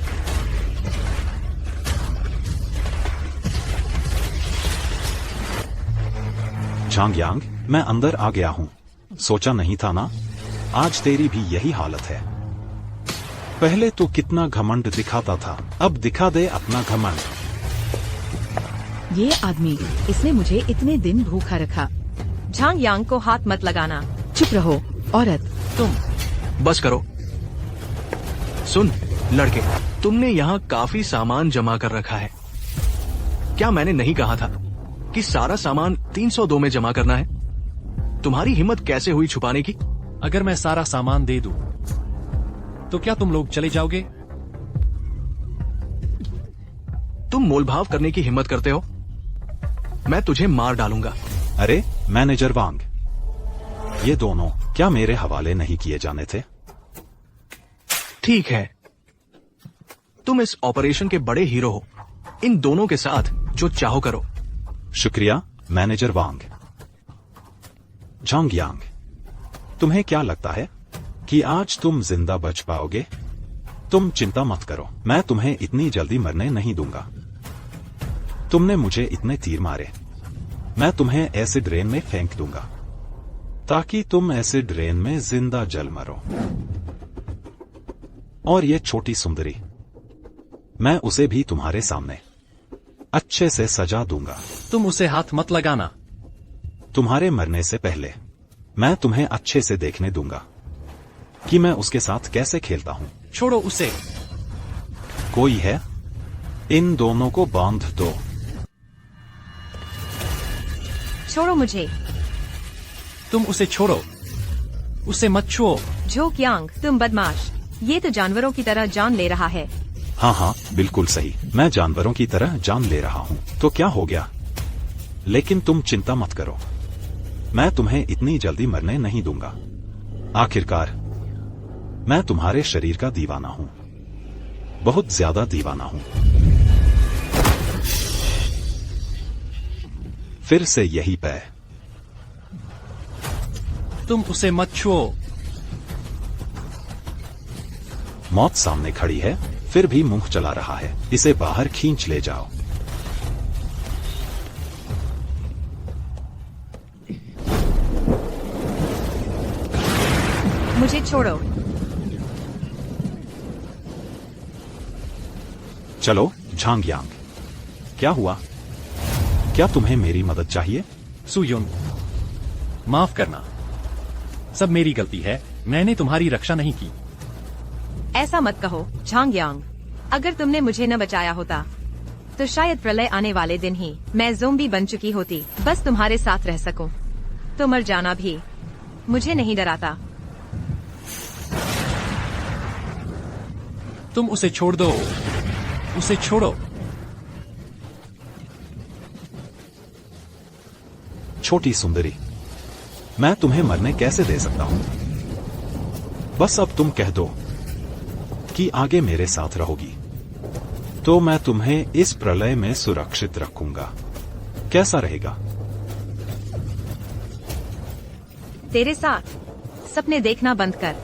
[SPEAKER 3] झांगयांग, मैं अंदर आ गया हूँ। सोचा नहीं था ना, आज तेरी भी यही हालत है। पहले तो कितना घमंड दिखाता था, अब दिखा दे अपना घमंड।
[SPEAKER 2] ये आदमी, इसने मुझे इतने दिन भूखा रखा।
[SPEAKER 6] झांग यांग को हाथ मत लगाना।
[SPEAKER 2] चुप रहो औरत।
[SPEAKER 4] तुम बस करो। सुन लड़के, तुमने यहाँ काफी सामान जमा कर रखा है। क्या मैंने नहीं कहा था कि सारा सामान 302 में जमा करना है? तुम्हारी हिम्मत कैसे हुई छुपाने की?
[SPEAKER 1] अगर मैं सारा सामान दे दूं, तो क्या तुम लोग चले जाओगे?
[SPEAKER 4] तुम मोलभाव करने की हिम्मत करते हो? मैं तुझे मार डालूंगा।
[SPEAKER 3] अरे मैनेजर वांग, ये दोनों क्या मेरे हवाले नहीं किए जाने थे?
[SPEAKER 4] ठीक है, तुम इस ऑपरेशन के बड़े हीरो हो। इन दोनों के साथ जो चाहो करो।
[SPEAKER 3] शुक्रिया मैनेजर वांग। झांगयांग, तुम्हें क्या लगता है कि आज तुम जिंदा बच पाओगे? तुम चिंता मत करो, मैं तुम्हें इतनी जल्दी मरने नहीं दूंगा। तुमने मुझे इतने तीर मारे, मैं तुम्हें एसिड रेन में फेंक दूंगा ताकि तुम एसिड रेन में जिंदा जल मरो। और ये छोटी सुंदरी, मैं उसे भी तुम्हारे सामने अच्छे से सजा दूंगा।
[SPEAKER 1] तुम उसे हाथ मत लगाना।
[SPEAKER 3] तुम्हारे मरने से पहले मैं तुम्हें अच्छे से देखने दूंगा कि मैं उसके साथ कैसे खेलता हूं।
[SPEAKER 1] छोड़ो उसे।
[SPEAKER 3] कोई है? इन दोनों को बांध दो।
[SPEAKER 6] छोड़ो मुझे।
[SPEAKER 1] तुम उसे छोड़ो, उसे मत छुओ।
[SPEAKER 6] झोक यांग, तुम बदमाश, ये तो जानवरों की तरह जान ले रहा है।
[SPEAKER 3] हाँ हाँ बिल्कुल सही, मैं जानवरों की तरह जान ले रहा हूँ। तो क्या हो गया? लेकिन तुम चिंता मत करो, मैं तुम्हें इतनी जल्दी मरने नहीं दूंगा। आखिरकार मैं तुम्हारे शरीर का दीवाना हूँ, बहुत ज्यादा दीवाना हूँ। फिर से यही पे।
[SPEAKER 1] तुम उसे मत छुओ।
[SPEAKER 3] मौत सामने खड़ी है, फिर भी मुंह चला रहा है। इसे बाहर खींच ले जाओ।
[SPEAKER 6] मुझे छोड़ो।
[SPEAKER 3] चलो झांगयांग, क्या हुआ? क्या तुम्हें मेरी मदद चाहिए?
[SPEAKER 1] सुयुन, माफ करना, सब मेरी गलती है, मैंने तुम्हारी रक्षा नहीं की।
[SPEAKER 6] ऐसा मत कहो झांग यांग, अगर तुमने मुझे न बचाया होता तो शायद प्रलय आने वाले दिन ही मैं ज़ोंबी बन चुकी होती। बस तुम्हारे साथ रह सकूं तो मर जाना भी मुझे नहीं डराता।
[SPEAKER 1] तुम उसे छोड़ दो, उसे छोड़ो।
[SPEAKER 3] छोटी सुंदरी, मैं तुम्हें मरने कैसे दे सकता हूं? बस अब तुम कह दो कि आगे मेरे साथ रहोगी तो मैं तुम्हें इस प्रलय में सुरक्षित रखूंगा। कैसा रहेगा?
[SPEAKER 6] तेरे साथ सपने देखना बंद कर।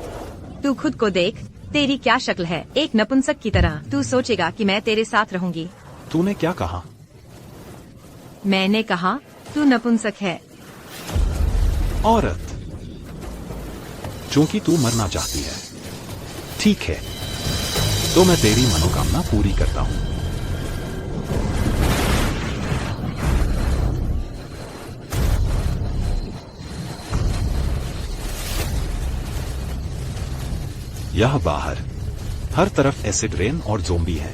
[SPEAKER 6] तू खुद को देख, तेरी क्या शक्ल है, एक नपुंसक की तरह। तू सोचेगा कि मैं तेरे साथ रहूंगी।
[SPEAKER 3] तूने क्या कहा?
[SPEAKER 6] मैंने कहा तू नपुंसक है।
[SPEAKER 3] औरत, चूंकि तू मरना चाहती है, ठीक है, तो मैं तेरी मनोकामना पूरी करता हूं। यह बाहर हर तरफ एसिड रेन और ज़ोंबी है।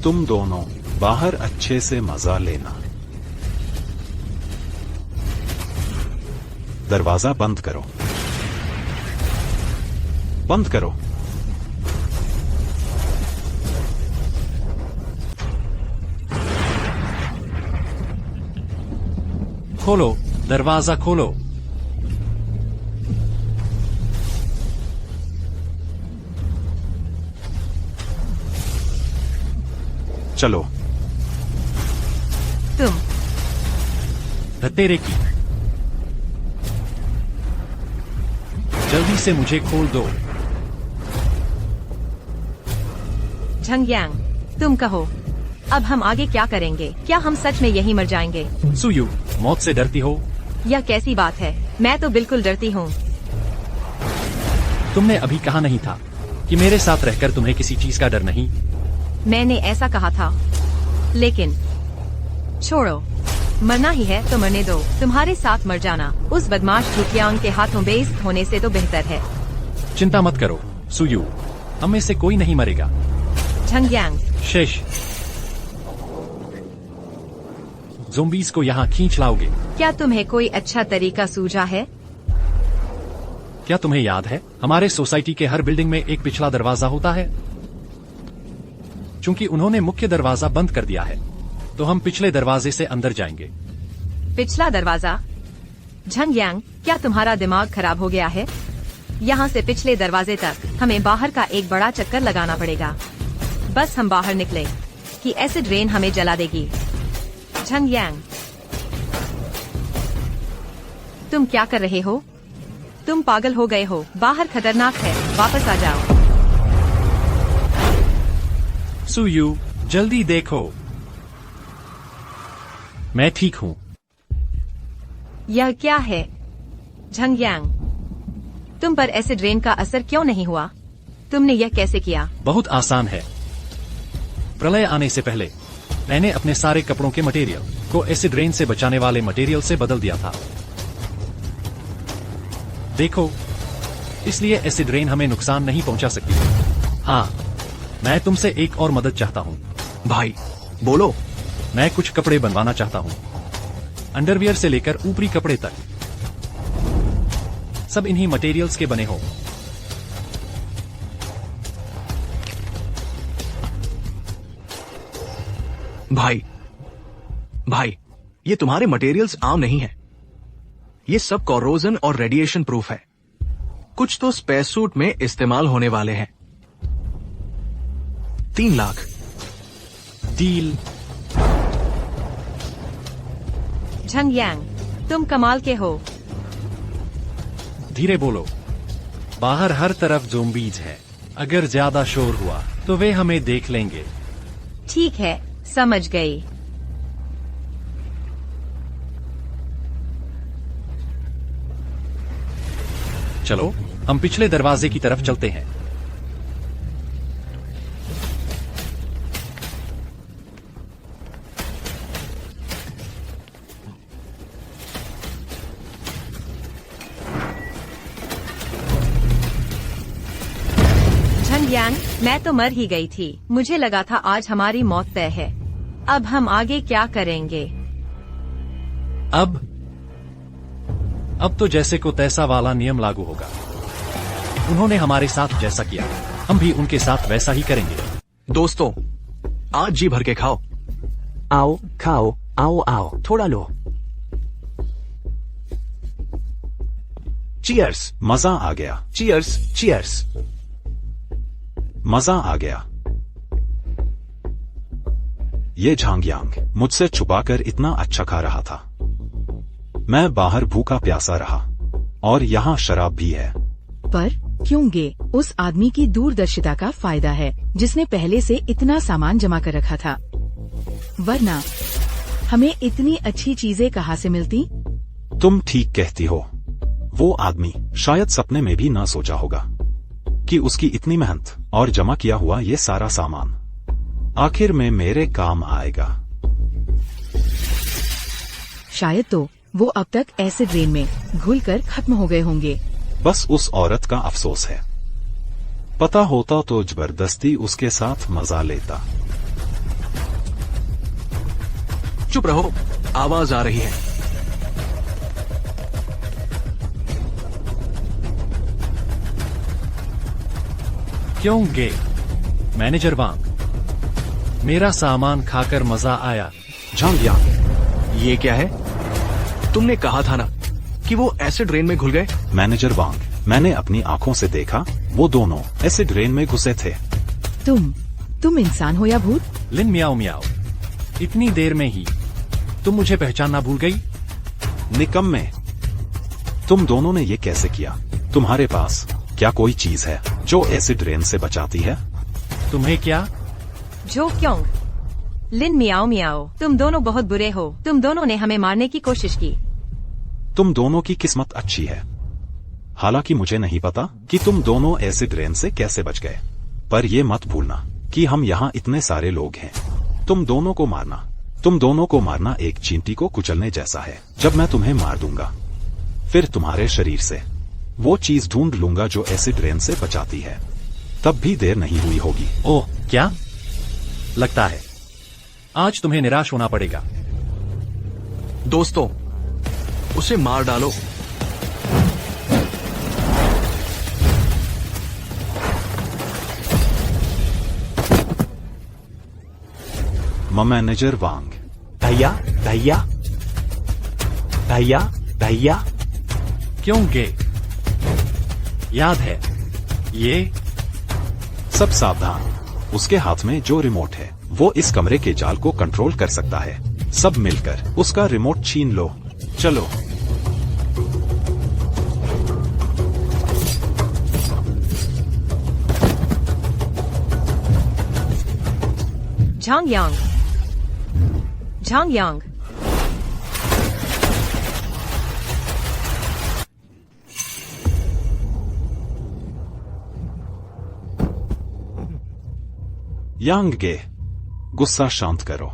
[SPEAKER 3] तुम दोनों बाहर अच्छे से मजा लेना। दरवाजा बंद करो, बंद करो।
[SPEAKER 1] खोलो, दरवाजा खोलो।
[SPEAKER 3] चलो।
[SPEAKER 6] तुम
[SPEAKER 1] धत्तेरे की, जल्दी से मुझे खोल दो।
[SPEAKER 6] झंगयांग, तुम कहो, अब हम आगे क्या करेंगे? क्या हम सच में यहीं मर जाएंगे?
[SPEAKER 1] सुयू, मौत से डरती हो?
[SPEAKER 6] यह कैसी बात है? मैं तो बिल्कुल डरती हूँ।
[SPEAKER 1] तुमने अभी कहा नहीं था कि मेरे साथ रहकर तुम्हें किसी चीज का डर नहीं?
[SPEAKER 6] मैंने ऐसा कहा था, लेकिन छोड़ो, मरना ही है तो मरने दो। तुम्हारे साथ मर जाना उस बदमाश झुकियांग के हाथों बेइज्जत होने से तो बेहतर है।
[SPEAKER 1] चिंता मत करो सुयू, हम में से कोई नहीं मरेगा।
[SPEAKER 6] झंगयांग,
[SPEAKER 1] शेष, ज़ोंबीज़ को यहाँ खींच लाओगे?
[SPEAKER 6] क्या तुम्हें कोई अच्छा तरीका सूझा है?
[SPEAKER 1] क्या तुम्हें याद है, हमारे सोसाइटी के हर बिल्डिंग में एक पिछला दरवाजा होता है? चूंकि उन्होंने मुख्य दरवाजा बंद कर दिया है, तो हम पिछले दरवाजे से अंदर जाएंगे।
[SPEAKER 6] पिछला दरवाजा? झंगयांग, क्या तुम्हारा दिमाग खराब हो गया है? यहाँ से पिछले दरवाजे तक हमें बाहर का एक बड़ा चक्कर लगाना पड़ेगा। बस हम बाहर निकले कि एसिड रेन हमें जला देगी। झंगयांग, तुम क्या कर रहे हो? तुम पागल हो गए हो। बाहर खतरनाक है, वापस आ जाओ।
[SPEAKER 1] सुयू, जल्दी देखो, मैं ठीक हूँ।
[SPEAKER 6] यह क्या है? झंगयांग, तुम पर एसिड रेन का असर क्यों नहीं हुआ? तुमने यह कैसे किया?
[SPEAKER 1] बहुत आसान है। प्रलय आने से पहले मैंने अपने सारे कपड़ों के मटेरियल को एसिड रेन से बचाने वाले मटेरियल से बदल दिया था। देखो, इसलिए एसिड रेन हमें नुकसान नहीं पहुंचा सकती। हाँ, मैं तुमसे एक और मदद चाहता हूँ।
[SPEAKER 4] भाई, बोलो।
[SPEAKER 1] मैं कुछ कपड़े बनवाना चाहता हूँ, अंडरवियर से लेकर ऊपरी कपड़े तक, सब इन्हीं मटेरियल्स के बने हो।
[SPEAKER 4] भाई, ये तुम्हारे मटेरियल्स आम नहीं है। ये सब कोरोजन और रेडिएशन प्रूफ है। कुछ तो स्पेस सूट में इस्तेमाल होने वाले हैं। 3 लाख।
[SPEAKER 1] डील।
[SPEAKER 6] झंगयांग, तुम कमाल के हो।
[SPEAKER 1] धीरे बोलो, बाहर हर तरफ ज़ोंबीज है। अगर ज्यादा शोर हुआ तो वे हमें देख लेंगे।
[SPEAKER 6] ठीक है, समझ गई।
[SPEAKER 1] चलो, हम पिछले दरवाजे की तरफ चलते हैं।
[SPEAKER 6] झंगयांग, मैं तो मर ही गई थी। मुझे लगा था आज हमारी मौत तय है। अब हम आगे क्या करेंगे?
[SPEAKER 1] अब तो जैसे को तैसा वाला नियम लागू होगा। उन्होंने हमारे साथ जैसा किया, हम भी उनके साथ वैसा ही करेंगे।
[SPEAKER 4] दोस्तों, आज जी भर के खाओ।
[SPEAKER 5] आओ, खाओ, आओ आओ, थोड़ा लो। चीयर्स।
[SPEAKER 3] मजा आ गया।
[SPEAKER 5] Cheers, cheers.
[SPEAKER 3] मजा आ गया। ये झांगयांग मुझसे छुपाकर इतना अच्छा खा रहा था। मैं बाहर भूखा प्यासा रहा, और यहाँ शराब भी है।
[SPEAKER 2] पर क्योंकि उस आदमी की दूरदर्शिता का फायदा है जिसने पहले से इतना सामान जमा कर रखा था, वरना हमें इतनी अच्छी चीजें कहाँ से मिलती।
[SPEAKER 3] तुम ठीक कहती हो। वो आदमी शायद सपने में भी ना सोचा होगा कि उसकी इतनी मेहनत और जमा किया हुआ ये सारा सामान आखिर में मेरे काम आएगा।
[SPEAKER 2] शायद तो वो अब तक एसिड रेन में घुलकर खत्म हो गए होंगे।
[SPEAKER 3] बस उस औरत का अफसोस है। पता होता तो जबरदस्ती उसके साथ मजा लेता।
[SPEAKER 4] चुप रहो, आवाज आ रही है।
[SPEAKER 1] क्यों गे मैनेजर वांग, मेरा सामान खाकर मजा आया।
[SPEAKER 3] झांग यांग,
[SPEAKER 4] ये क्या है? तुमने कहा था ना कि वो एसिड रेन में घुल गए।
[SPEAKER 3] मैनेजर वांग, मैंने अपनी आंखों से देखा, वो दोनों एसिड रेन में घुसे थे।
[SPEAKER 2] तुम इंसान हो या भूत?
[SPEAKER 1] लिन मियाओ मियाओ, इतनी देर में ही तुम मुझे पहचानना भूल गई?
[SPEAKER 3] निकम्मे, तुम दोनों ने ये कैसे किया? तुम्हारे पास क्या कोई चीज है जो एसिड रेन से बचाती है?
[SPEAKER 1] तुम्हें क्या?
[SPEAKER 6] जो क्यों? लिन मियाओ मियाओ, तुम दोनों बहुत बुरे हो। तुम दोनों ने हमें मारने की कोशिश की।
[SPEAKER 3] तुम दोनों की किस्मत अच्छी है। हालांकि मुझे नहीं पता कि तुम दोनों एसिड रेन से कैसे बच गए, पर ये मत भूलना कि हम यहाँ इतने सारे लोग हैं। तुम दोनों को मारना एक चींटी को कुचलने जैसा है। जब मैं तुम्हें मार दूंगा, फिर तुम्हारे शरीर से वो चीज ढूंढ लूंगा जो एसिड रेन से बचाती है। तब भी देर नहीं हुई होगी।
[SPEAKER 1] ओह, क्या? लगता है आज तुम्हें निराश होना पड़ेगा।
[SPEAKER 4] दोस्तों, उसे मार डालो।
[SPEAKER 3] मैनेजर वांग,
[SPEAKER 5] भैया भैया भैया भैया,
[SPEAKER 1] क्यों गे? याद है ये?
[SPEAKER 3] सब सावधान। उसके हाथ में जो रिमोट है वो इस कमरे के जाल को कंट्रोल कर सकता है। सब मिलकर उसका रिमोट छीन लो। चलो।
[SPEAKER 6] झांग यांग, झांग यांग,
[SPEAKER 3] यांग गे, गुस्सा शांत करो।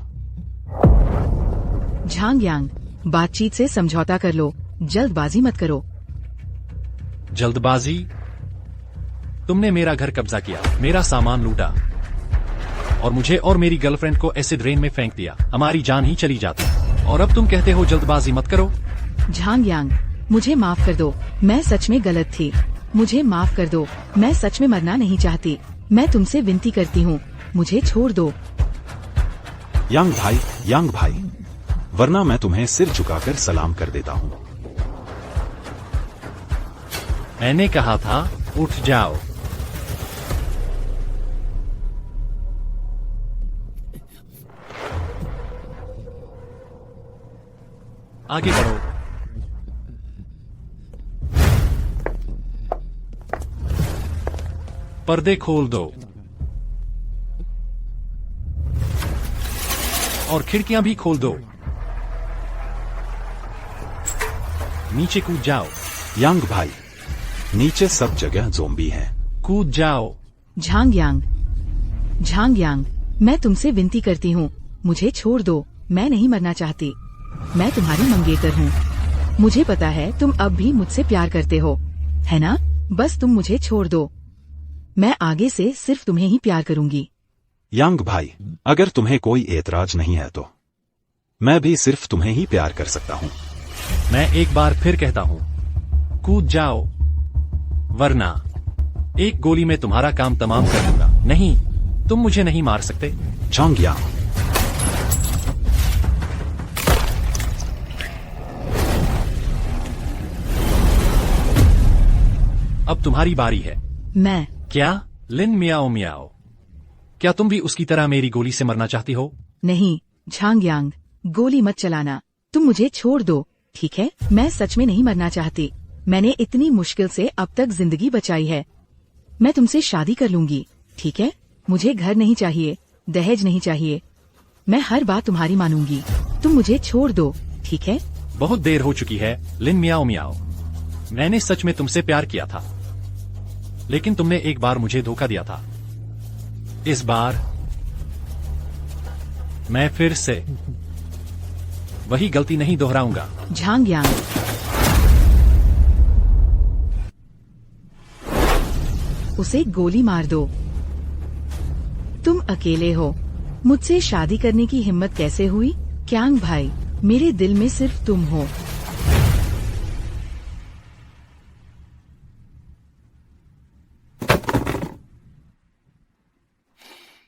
[SPEAKER 2] झांग यांग, बातचीत से समझौता कर लो, जल्दबाजी मत करो।
[SPEAKER 1] जल्दबाजी? तुमने मेरा घर कब्जा किया, मेरा सामान लूटा और मुझे और मेरी गर्लफ्रेंड को एसिड रेन में फेंक दिया। हमारी जान ही चली जाती। और अब तुम कहते हो जल्दबाजी मत करो?
[SPEAKER 2] झांग यांग, मुझे माफ कर दो, मैं सच में गलत थी। मुझे माफ कर दो, मैं सच में मरना नहीं चाहती। मैं तुमसे विनती करती हूँ, मुझे छोड़ दो।
[SPEAKER 3] यांग भाई, वरना मैं तुम्हें सिर झुकाकर सलाम कर देता हूँ।
[SPEAKER 1] मैंने कहा था उठ जाओ। आगे बढ़ो। पर्दे खोल दो और खिड़कियां भी खोल दो। नीचे कूद जाओ।
[SPEAKER 3] यांग भाई, नीचे सब जगह ज़ोंबी हैं।
[SPEAKER 1] कूद जाओ।
[SPEAKER 2] झांग यांग, मैं तुमसे विनती करती हूँ, मुझे छोड़ दो। मैं नहीं मरना चाहती। मैं तुम्हारी मंगेतर हूँ। मुझे पता है तुम अब भी मुझसे प्यार करते हो, है ना? बस तुम मुझे छोड़ दो। मैं आगे से सिर्फ तुम्हें ही प्यार करूंगी।
[SPEAKER 3] यांग भाई, अगर तुम्हें कोई एतराज नहीं है तो मैं भी सिर्फ तुम्हें ही प्यार कर सकता हूँ।
[SPEAKER 1] मैं एक बार फिर कहता हूँ, कूद जाओ, वरना एक गोली में तुम्हारा काम तमाम कर दूंगा। नहीं, तुम मुझे नहीं मार सकते।
[SPEAKER 3] झांग यांग,
[SPEAKER 1] अब तुम्हारी बारी है।
[SPEAKER 2] मैं?
[SPEAKER 1] क्या? लिन मियाओ मियाओ, क्या तुम भी उसकी तरह मेरी गोली से मरना चाहती हो?
[SPEAKER 2] नहीं झांग यांग, गोली मत चलाना। तुम मुझे छोड़ दो, ठीक है? मैं सच में नहीं मरना चाहती। मैंने इतनी मुश्किल से अब तक जिंदगी बचाई है। मैं तुमसे शादी कर लूंगी, ठीक है? मुझे घर नहीं चाहिए, दहेज नहीं चाहिए। मैं हर बात तुम्हारी मानूंगी। तुम मुझे छोड़ दो, ठीक है?
[SPEAKER 1] बहुत देर हो चुकी है, लिन मियाओ मियाओ। मैंने सच में तुमसे प्यार किया था, लेकिन तुमने एक बार मुझे धोखा दिया था। इस बार मैं फिर से वही गलती नहीं दोहराऊंगा।
[SPEAKER 2] झांग यांग, उसे गोली मार दो। तुम अकेले हो। मुझसे शादी करने की हिम्मत कैसे हुई? क्यांग भाई, मेरे दिल में सिर्फ तुम हो।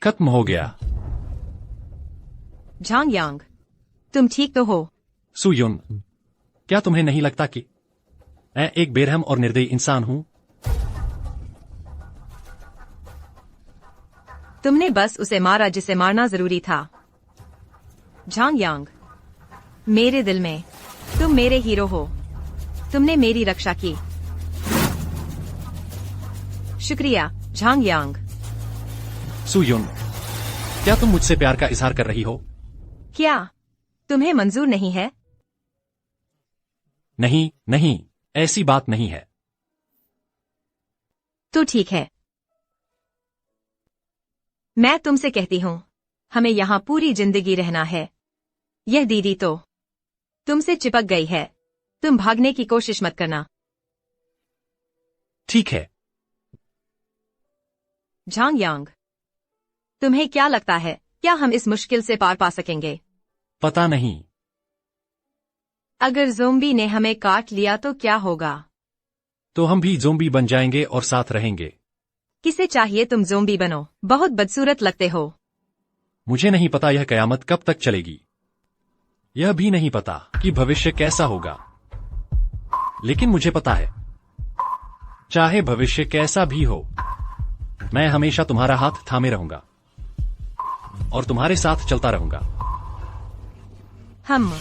[SPEAKER 1] खत्म हो गया।
[SPEAKER 6] झांग यांग, तुम ठीक तो हो?
[SPEAKER 1] सुयुन, क्या तुम्हें नहीं लगता कि मैं एक बेरहम और निर्दयी इंसान हूं?
[SPEAKER 6] तुमने बस उसे मारा जिसे मारना जरूरी था। झांग यांग, मेरे दिल में तुम मेरे हीरो हो। तुमने मेरी रक्षा की। शुक्रिया झांग यांग।
[SPEAKER 1] सुयुन, क्या तुम मुझसे प्यार का इजहार कर रही हो?
[SPEAKER 6] क्या तुम्हें मंजूर नहीं है?
[SPEAKER 1] नहीं नहीं, ऐसी बात नहीं है।
[SPEAKER 6] तो ठीक है, मैं तुमसे कहती हूँ, हमें यहाँ पूरी जिंदगी रहना है। यह दीदी तो तुमसे चिपक गई है। तुम भागने की कोशिश मत करना।
[SPEAKER 1] ठीक है।
[SPEAKER 6] झांग यांग, तुम्हें क्या लगता है, क्या हम इस मुश्किल से पार पा सकेंगे?
[SPEAKER 1] पता नहीं।
[SPEAKER 6] अगर ज़ोंबी ने हमें काट लिया तो क्या होगा?
[SPEAKER 1] तो हम भी ज़ोंबी बन जाएंगे और साथ रहेंगे।
[SPEAKER 6] किसे चाहिए तुम ज़ोंबी बनो? बहुत बदसूरत लगते हो।
[SPEAKER 1] मुझे नहीं पता यह कयामत कब तक चलेगी। यह भी नहीं पता कि भविष्य कैसा होगा, लेकिन मुझे पता है, चाहे भविष्य कैसा भी हो, मैं हमेशा तुम्हारा हाथ थामे रहूंगा और तुम्हारे साथ चलता रहूंगा।
[SPEAKER 6] हम